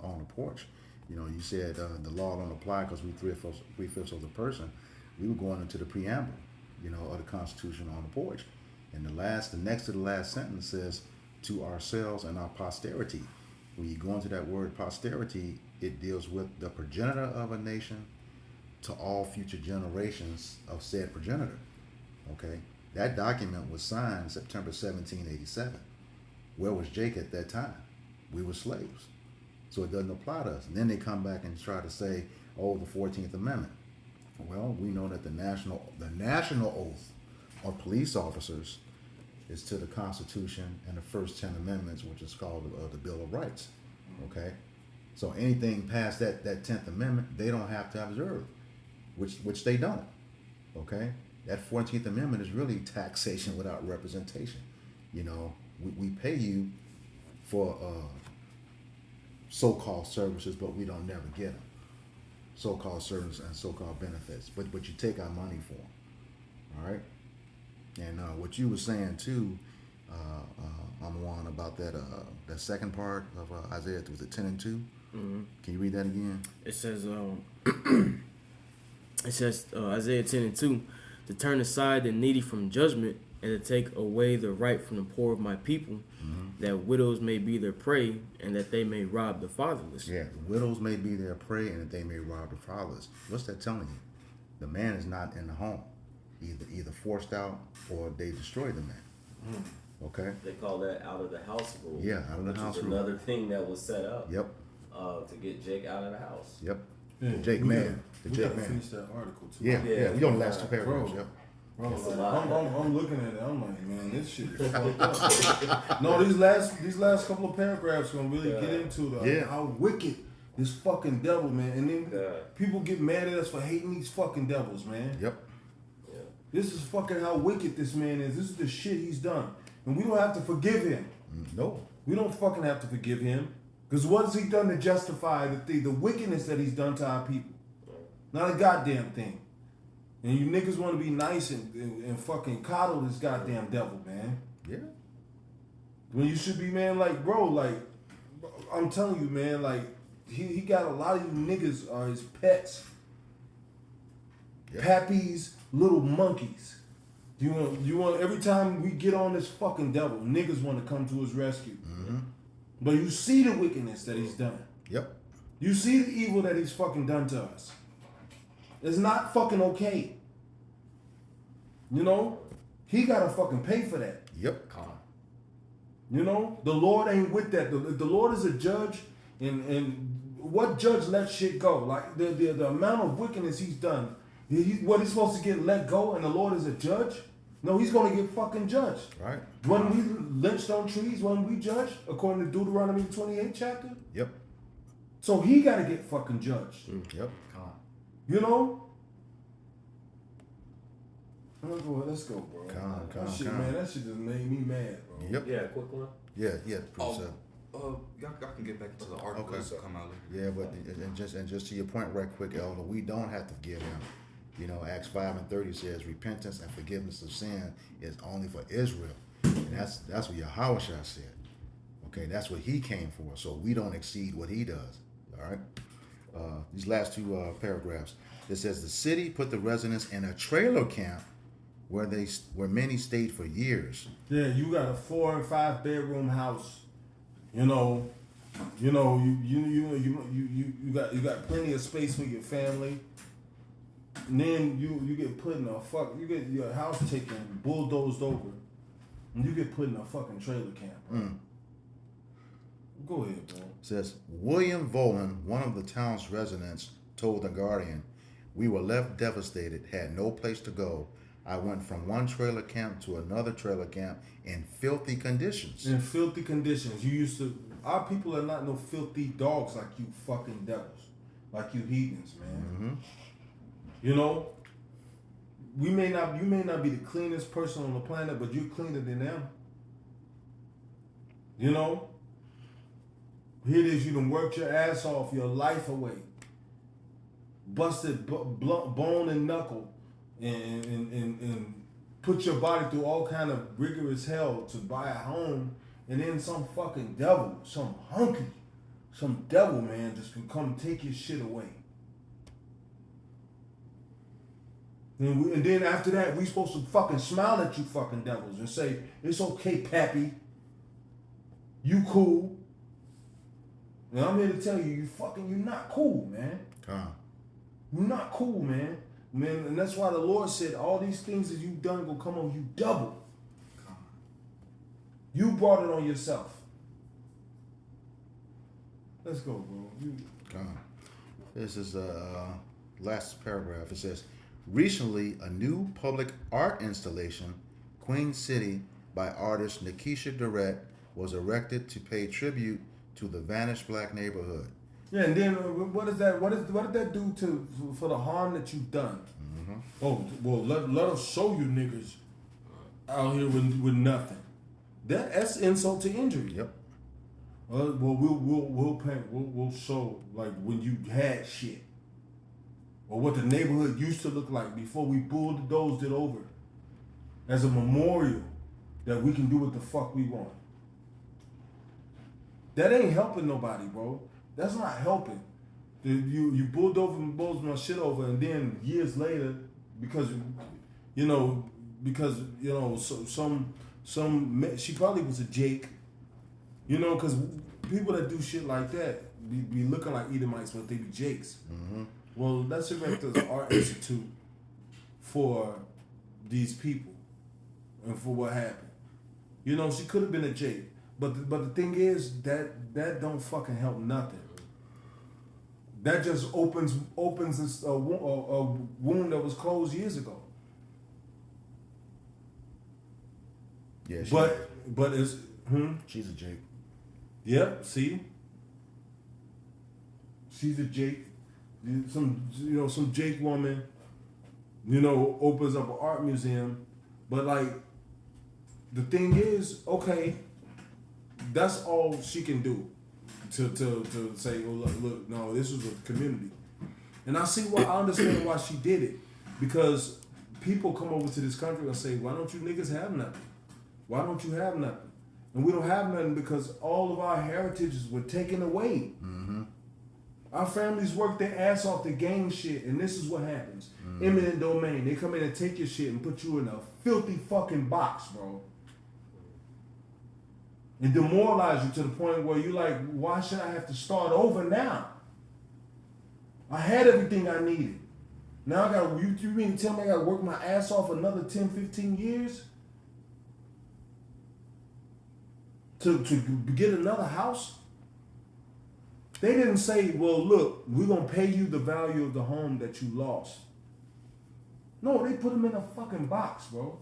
on the porch. You said the law don't apply because we 3/5 of the person. We were going into the preamble, of the Constitution on the porch, and the next to the last sentence says, "To ourselves and our posterity." When you go into that word posterity, it deals with the progenitor of a nation to all future generations of said progenitor. Okay, that document was signed September 1787. Where was Jake at that time? We were slaves. So it doesn't apply to us. And then they come back and try to say, the 14th Amendment. Well, we know that the national oath of police officers is to the Constitution and the first 10 amendments, which is called the Bill of Rights. Okay? So anything past that 10th Amendment, they don't have to observe, which they don't. Okay? That 14th Amendment is really taxation without representation. We pay you for so-called services, but we don't never get them. So-called services and so-called benefits, but you take our money for them. All right? And what you were saying too I'm on about that second part of Isaiah. Was it 10 and 2? Mm-hmm. Can you read that again? It says, Isaiah 10 and 2, to turn aside the needy from judgment and to take away the right from the poor of my people, that widows may be their prey and that they may rob the fatherless. Yeah, the widows may be their prey and that they may rob the fatherless. What's that telling you? The man is not in the home, either forced out or they destroy the man. Okay. They call that out of the house rule. Yeah, out of the house rule. Another thing that was set up. Yep. To get Jake out of the house. Yep. Yeah, The Jake man. We Jake gotta man. finish that article too. Yeah. We on the last two paragraphs. Bro. Yep. Bro, It's a like, lot. I'm looking at it. I'm like, man, this shit is fucked up. No, these last couple of paragraphs gonna really get into how wicked this fucking devil, man. And then people get mad at us for hating these fucking devils, man. Yep. Yeah. This is fucking how wicked this man is. This is the shit he's done, and we don't have to forgive him. No. We don't fucking have to forgive him, because what has he done to justify the wickedness that he's done to our people? Not a goddamn thing. And you niggas want to be nice and fucking coddle this goddamn devil, man. Yeah. When you should be, man, like, bro, like, I'm telling you, man, like, he got a lot of you niggas are his pets. Yeah. Pappy's little monkeys. You want every time we get on this fucking devil, niggas want to come to his rescue. Mm-hmm. But you see the wickedness that he's done. Yep. You see the evil that he's fucking done to us. It's not fucking okay. You know? He gotta fucking pay for that. Yep. You know? The Lord ain't with that. The Lord is a judge, and what judge lets shit go? Like the amount of wickedness he's done. He's supposed to get let go, and the Lord is a judge? No, he's gonna get fucking judged. Right. When we lynched on trees, when we judged, according to Deuteronomy 28 chapter. Yep. So he gotta get fucking judged. Yep. You know? Let's go, bro. That shit, man, that shit just made me mad, bro. Yep. Yeah, quick one. Yeah. Producer. Y'all can get back into the article Okay. that's come out later. Yeah, but and just to your point, right quick, Elder, we don't have to forgive him. You know, Acts 5:30 says repentance and forgiveness of sin is only for Israel, and that's what Yahweh said. Okay, that's what he came for. So we don't exceed what he does. All right. These last two paragraphs. It says the city put the residents in a trailer camp where many stayed for years. Yeah, you got a 4 and 5 bedroom house. You got plenty of space for your family. And then you get put in you get your house taken, bulldozed over, and you get put in a fucking trailer camp. Bro. Go ahead, bro. It says William Volan, one of the town's residents, told the Guardian, "We were left devastated, had no place to go. I went from one trailer camp to another trailer camp in filthy conditions." In filthy conditions. Our people are not no filthy dogs like you fucking devils. Like you heathens, man. Mm-hmm. You know? You may not be the cleanest person on the planet, but you're cleaner than them. You know? Here it is, you done worked your ass off, your life away. Busted bone and knuckle. And put your body through all kind of rigorous hell to buy a home, and then some fucking devil, some devil, man, just can come take your shit away. And then after that, we supposed to fucking smile at you fucking devils and say, it's okay, Pappy. You cool. And I'm here to tell you, you're not cool, man. You're not cool, man. Man, and that's why the Lord said all these things that you've done will come on you double. You brought it on yourself. Let's go, bro. This is last paragraph. It says, recently a new public art installation, Queen City, by artist Nikisha Durrett, was erected to pay tribute to the vanished black neighborhood. Yeah, and then what did that do for the harm that you've done? Mm-hmm. Oh, well, let us show you niggas out here with nothing. That's insult to injury. Yep. Well, we'll show like when you had shit, or what the neighborhood used to look like before we bulldozed it over, as a memorial that we can do what the fuck we want. That ain't helping nobody, bro. That's not helping. You bulldoze my shit over, and then years later, because she probably was a Jake, because people that do shit like that be looking like Edomites, but they be Jakes. Mm-hmm. Well, let's erect an art institute for these people and for what happened. She could have been a Jake, but the thing is that don't fucking help nothing. That just opens a wound that was closed years ago. Yeah, but it's she's a Jake. Yep. See, she's a Jake. Some Jake woman. Opens up an art museum, but like, the thing is, okay, that's all she can do. To say, oh look, no, this was a community, and I understand why she did it, because people come over to this country and say, why don't you niggas have nothing? Why don't you have nothing? And we don't have nothing because all of our heritages were taken away. Mm-hmm. Our families work their ass off to gain shit, and this is what happens. Mm-hmm. Eminent domain. They come in and take your shit and put you in a filthy fucking box, bro. And demoralize you to the point where you're like, why should I have to start over now? I had everything I needed. Now I got, you mean to tell me I got to work my ass off another 10, 15 years? To get another house? They didn't say, well, look, we're going to pay you the value of the home that you lost. No, they put them in a fucking box, bro.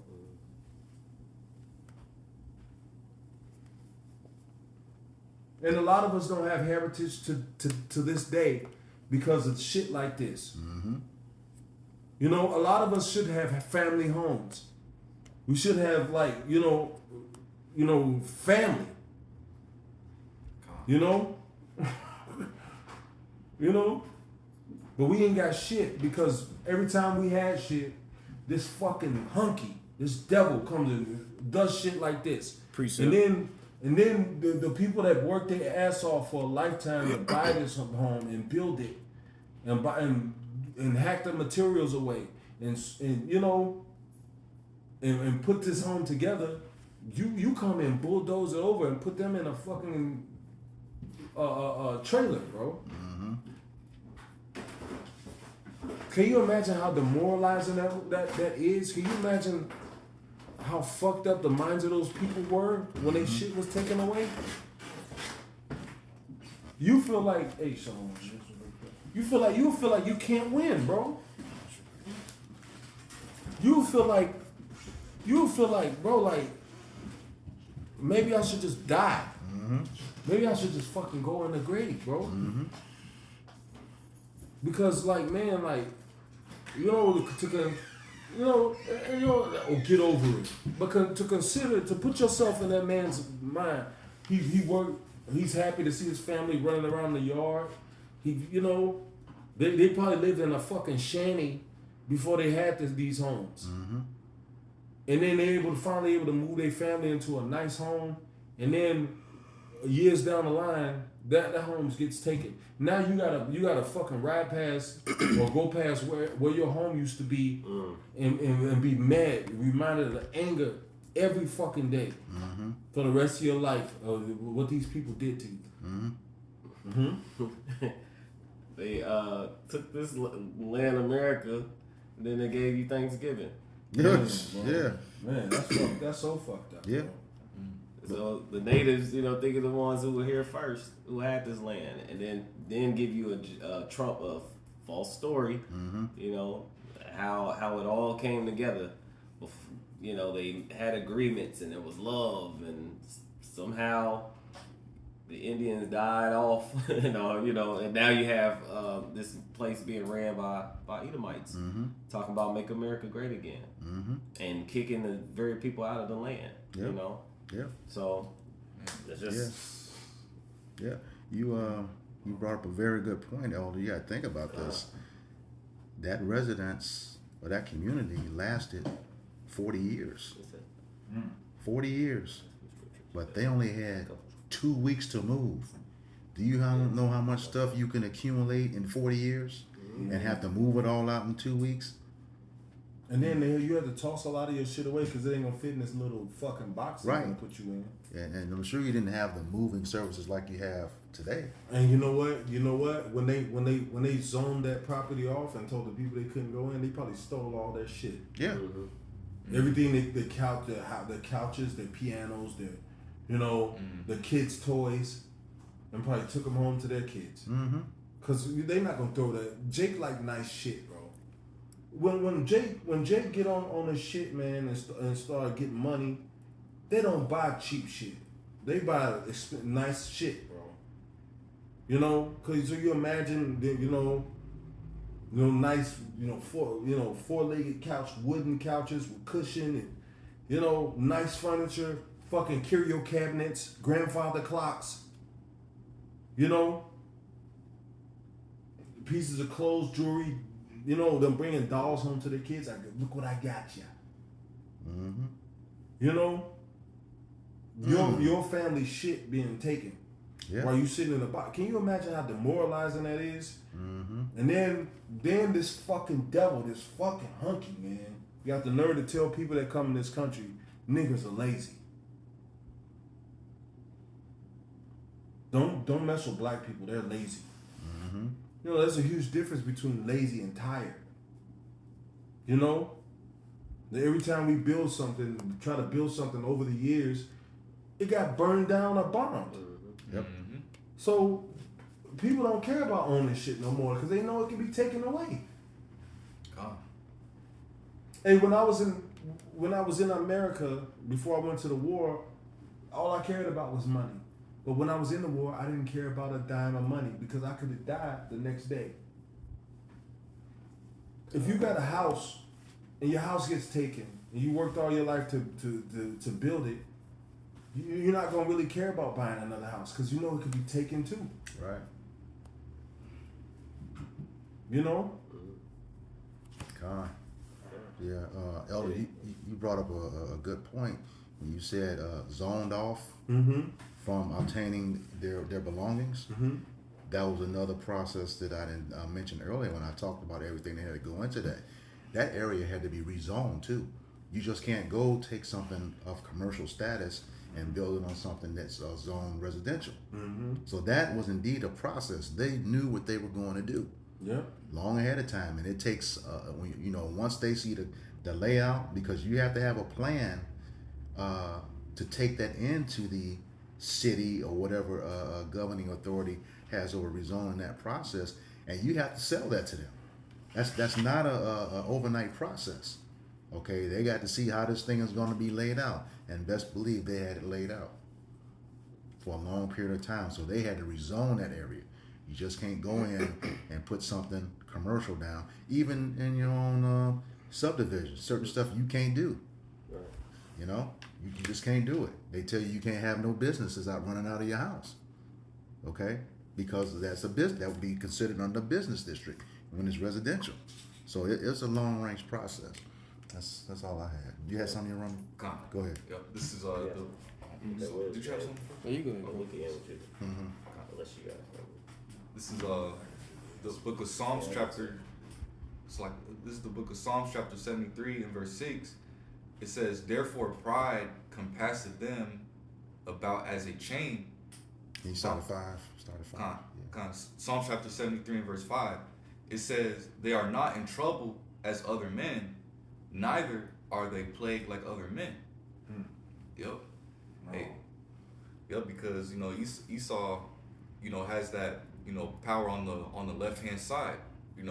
And a lot of us don't have heritage to this day because of shit like this. Mm-hmm. A lot of us should have family homes. We should have family. But we ain't got shit because every time we had shit, this fucking hunky, this devil comes and does shit like this. Precept. And then the people that work their ass off for a lifetime to buy this home and build it and hack the materials away and put this home together, you come and bulldoze it over and put them in a fucking trailer, bro. Mm-hmm. Can you imagine how demoralizing that is? Can you imagine how fucked up the minds of those people were when their shit was taken away? You feel like, hey, Sean, you feel like you can't win, bro. You feel like, bro, like, maybe I should just die. Mm-hmm. Maybe I should just fucking go in the grave, bro. Mm-hmm. Because, like, man, like, get over it. But to consider, to put yourself in that man's mind, he worked, he's happy to see his family running around the yard. They probably lived in a fucking shanty before they had these homes. Mm-hmm. And then they're finally able to move their family into a nice home. And then years down the line, that home gets taken. Now you gotta fucking ride past or go past where your home used to be and be mad, reminded of the anger every fucking day for the rest of your life of what these people did to you. Mm-hmm. Mm-hmm. They took this land America, and then they gave you Thanksgiving. Yeah. Man, that's so fucked up. Yeah. Bro. So the natives, think of the ones who were here first, who had this land, and then give you a false story. Mm-hmm. How it all came together. They had agreements and there was love, and somehow the Indians died off. And now you have this place being ran by Edomites, talking about make America great again, and kicking the very people out of the land. Yep. Yeah. So it's just yeah. You brought up a very good point, Elder. You got to think about this. That residence or that community lasted 40 years. 40 years. But they only had 2 weeks to move. Do you know how much stuff you can accumulate in 40 years and have to move it all out in 2 weeks? And then you have to toss a lot of your shit away because it ain't gonna fit in this little fucking box they're gonna put you in. And I'm sure you didn't have the moving services like you have today. And you know what? When they zoned that property off and told the people they couldn't go in, they probably stole all their shit. Yeah. Everything, the couches, the pianos, the kids' toys, and probably took them home to their kids. Cause they not gonna throw that. Jake like nice shit, bro. When Jake get on his shit, man, and start getting money, they don't buy cheap shit. They buy nice shit, bro. You know, cause so you imagine that, nice, four-legged couch, wooden couches with cushion, and nice furniture, fucking curio cabinets, grandfather clocks, pieces of clothes, jewelry, them bringing dolls home to their kids. Like, look what I got you. Your family shit being taken while you sitting in the box. Can you imagine how demoralizing that is? And then this fucking devil, this fucking hunky, man, you got the nerve to tell people that come in this country, niggas are lazy. Don't mess with black people. They're lazy. There's a huge difference between lazy and tired. Every time we try to build something over the years, it got burned down or bombed. Yep. So people don't care about owning shit no more because they know it can be taken away. Hey, when I was in America before I went to the war, all I cared about was money. But when I was in the war, I didn't care about a dime of money because I could have died the next day. If you got a house and your house gets taken and you worked all your life to build it, you're not going to really care about buying another house because you know it could be taken too. Right. Yeah, Elder, you brought up a good point when you said zoned off from obtaining their belongings. That was another process that I didn't mention earlier when I talked about everything that had to go into that. That area had to be rezoned too. You just can't go take something of commercial status and build it on something that's zoned residential. So that was indeed a process. They knew what they were going to do. Yeah. Long ahead of time, and it takes once they see the layout, because you have to have a plan to take that into the city or whatever governing authority has over rezoning that process, and you have to sell that to them. That's not a overnight process. Okay, they got to see how this thing is going to be laid out, and best believe they had it laid out for a long period of time. So they had to rezone that area. You just can't go in and put something commercial down, even in your own subdivision. Certain stuff you can't do. You just can't do it. They tell you can't have no businesses out running out of your house. Okay, because that's a business that would be considered under business district when it's residential. So it's a long range process. That's all I had. You had something, Roman? Go ahead. Yep. This is did you have something? Oh, you go ahead. I'm looking at you. Unless you got something. This is the book of Psalms chapter. This is the book of Psalms chapter 73 and verse 6. It says, "Therefore pride compasseth them about as a chain." Can you start at 5? Psalms chapter 73 and verse 5. It says, "They are not in trouble as other men, neither are they plagued like other men." Yep. No. Hey. Yep, because Esau, has that power on the left hand side. He's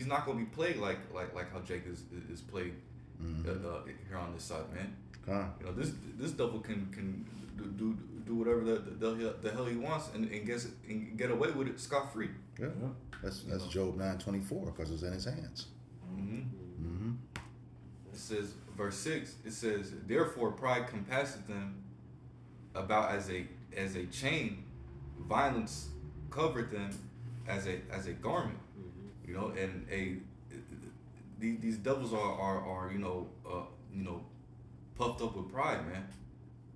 not gonna be plagued like how Jake is plagued here on this side, man. This devil can do whatever the hell he wants and get away with it scot free. Yeah. That's Job 9:24 because it's in his hands. It says, verse 6, it says, "Therefore pride compasseth them about as a chain, violence covered them as a garment." These devils are puffed up with pride, man.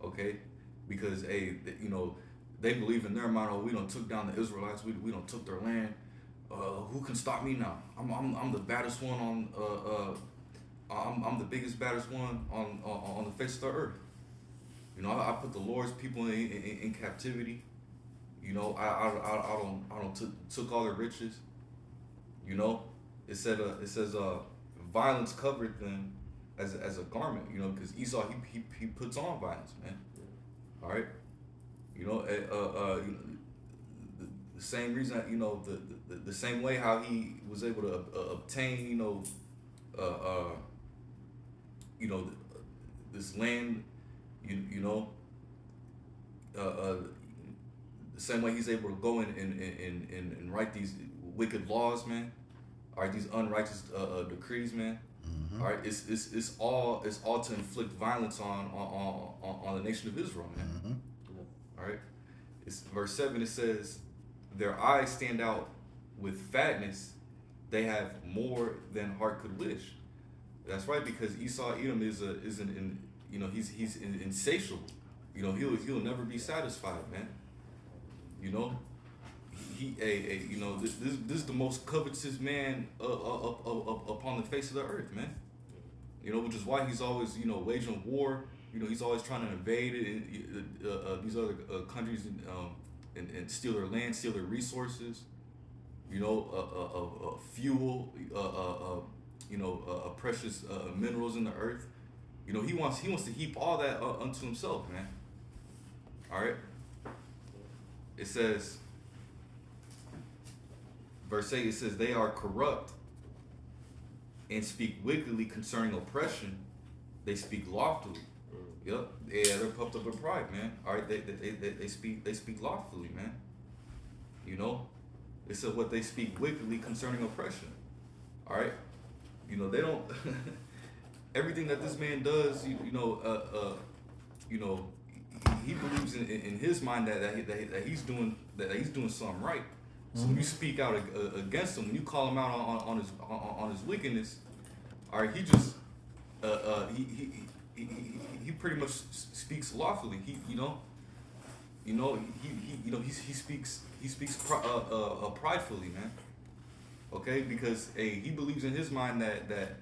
Okay, because they believe in their mind. Oh, we done took down the Israelites. We done took their land. Who can stop me now? I'm the baddest one on. I'm the biggest, baddest one on the face of the earth. I put the Lord's people in captivity. I don't took all their riches. It says violence covered them as a garment. Because Esau he puts on violence, man. All right. The same reason, the same way how he was able to obtain, this land, the same way he's able to go and write these wicked laws, man. All right, these unrighteous decrees, man. All right, it's all to inflict violence on the nation of Israel, man. All right, it's verse 7. It says, "Their eyes stand out with fatness; they have more than heart could wish." That's right, because Esau Edom he's insatiable. He'll never be satisfied, man. This is the most covetous man upon the face of the earth, man. Which is why he's always waging war. He's always trying to invade these other countries and steal their land, steal their resources. Fuel, precious minerals in the earth. He wants to heap all that unto himself, man. All right. It says, verse 8. It says, "They are corrupt and speak wickedly concerning oppression. They speak loftily." Yep. Yeah, they're puffed up in pride, man. All right. They speak loftily, man. It says what they speak wickedly concerning oppression. All right. They don't. Everything that this man does, he believes in his mind that he's doing something right. So when you speak out against him, when you call him out on his wickedness, all right, he just he pretty much speaks lawfully. He speaks pridefully, man. Okay, because he believes in his mind that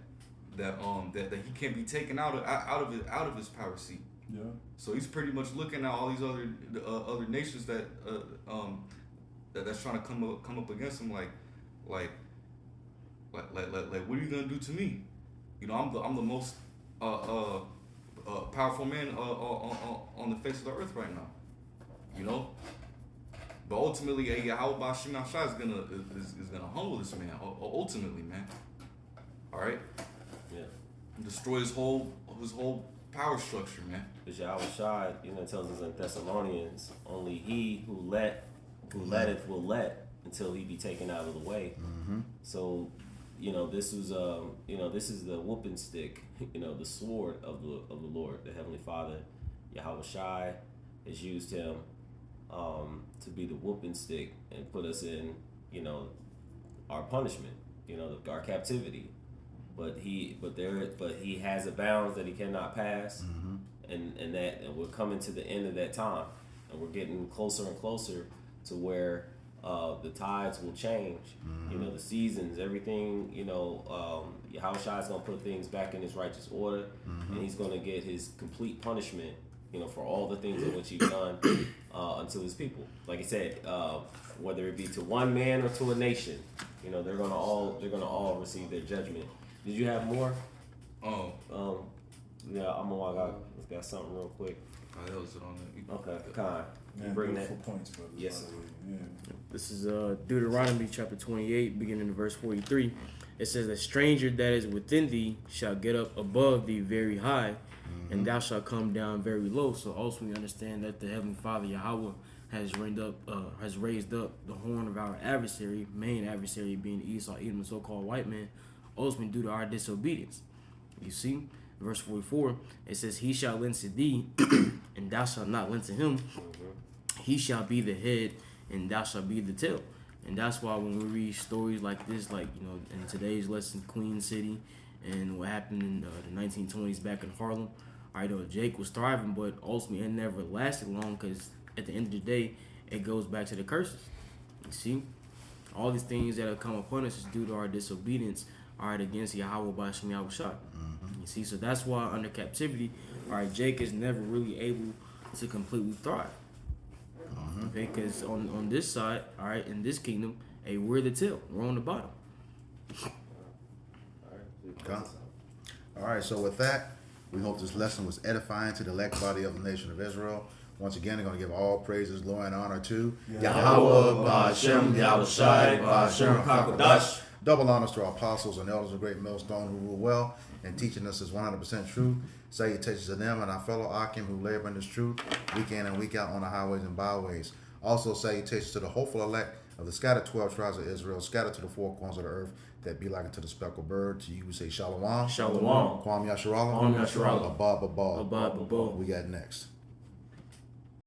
he can't be taken out of his power seat. Yeah. So he's pretty much looking at all these other nations that's trying to come up against him, like what are you gonna do to me? I'm the most powerful man on the face of the earth right now. But ultimately, Yahweh Bashim Shah is gonna humble this man. Ultimately, man. All right. Yeah. Destroy his whole power structure, man. Because Yahweh Shah, tells us in Thessalonians, only he who letteth will let until he be taken out of the way. Mm-hmm. So, this was this is the whooping stick, the sword of the Lord, the Heavenly Father. Yahweh Shai has used him to be the whooping stick and put us in, our punishment, our captivity. But he has a bounds that he cannot pass, and we're coming to the end of that time, and we're getting closer and closer to where the tides will change. The seasons, everything. Yahweh Shai is gonna put things back in his righteous order, and he's gonna get his complete punishment, for all the things in which he's done unto his people. Like I said, whether it be to one man or to a nation, they're gonna all receive their judgment. Did you have more? Yeah, I'm gonna got something real quick. That was it on that. Okay, Kai. Man, Bring beautiful that. points, brothers. Yes, by sir. the way. Yeah. This is Deuteronomy chapter 28, beginning in verse 43. It says, "A stranger that is within thee shall get up above thee very high, and thou shalt come down very low." So also we understand that the Heavenly Father Yahweh has raised up the horn of our adversary, main adversary being Esau, Edom, the so-called white man, ultimately due to our disobedience. You see, verse 44, it says, "He shall lend to thee, and thou shalt not lend to him. He shall be the head, and thou shalt be the tail." And that's why when we read stories like this, like in today's lesson, Queen City, and what happened in the 1920s back in Harlem. All right, Jake was thriving, but ultimately it never lasted long because at the end of the day, it goes back to the curses. You see, all these things that have come upon us is due to our disobedience, all right, against Yahweh Bashim Yahushua. You see, so that's why under captivity, all right, Jake is never really able to completely thrive. Okay, because on this side, all right, in this kingdom, hey, we're the tail, we're on the bottom. Okay. All right, so with that, we hope this lesson was edifying to the elect body of the nation of Israel. Once again, they're going to give all praises, glory, and honor to Yahweh, Ba'ashem, Yahushai, Ba'ashem, HaKadosh. Double honors to our apostles and elders of Great Millstone who rule well and teaching us is 100% true. Salutations to them and our fellow Akim who labor in this truth week in and week out on the highways and byways. Also salutations to the hopeful elect of the scattered 12 tribes of Israel, scattered to the four corners of the earth, that be like unto the speckled bird. To you we say Shalom. Shalom. Kwam Yasharallah. Kwam Yasharallah. Abba Abba. Abba Abba. We got next.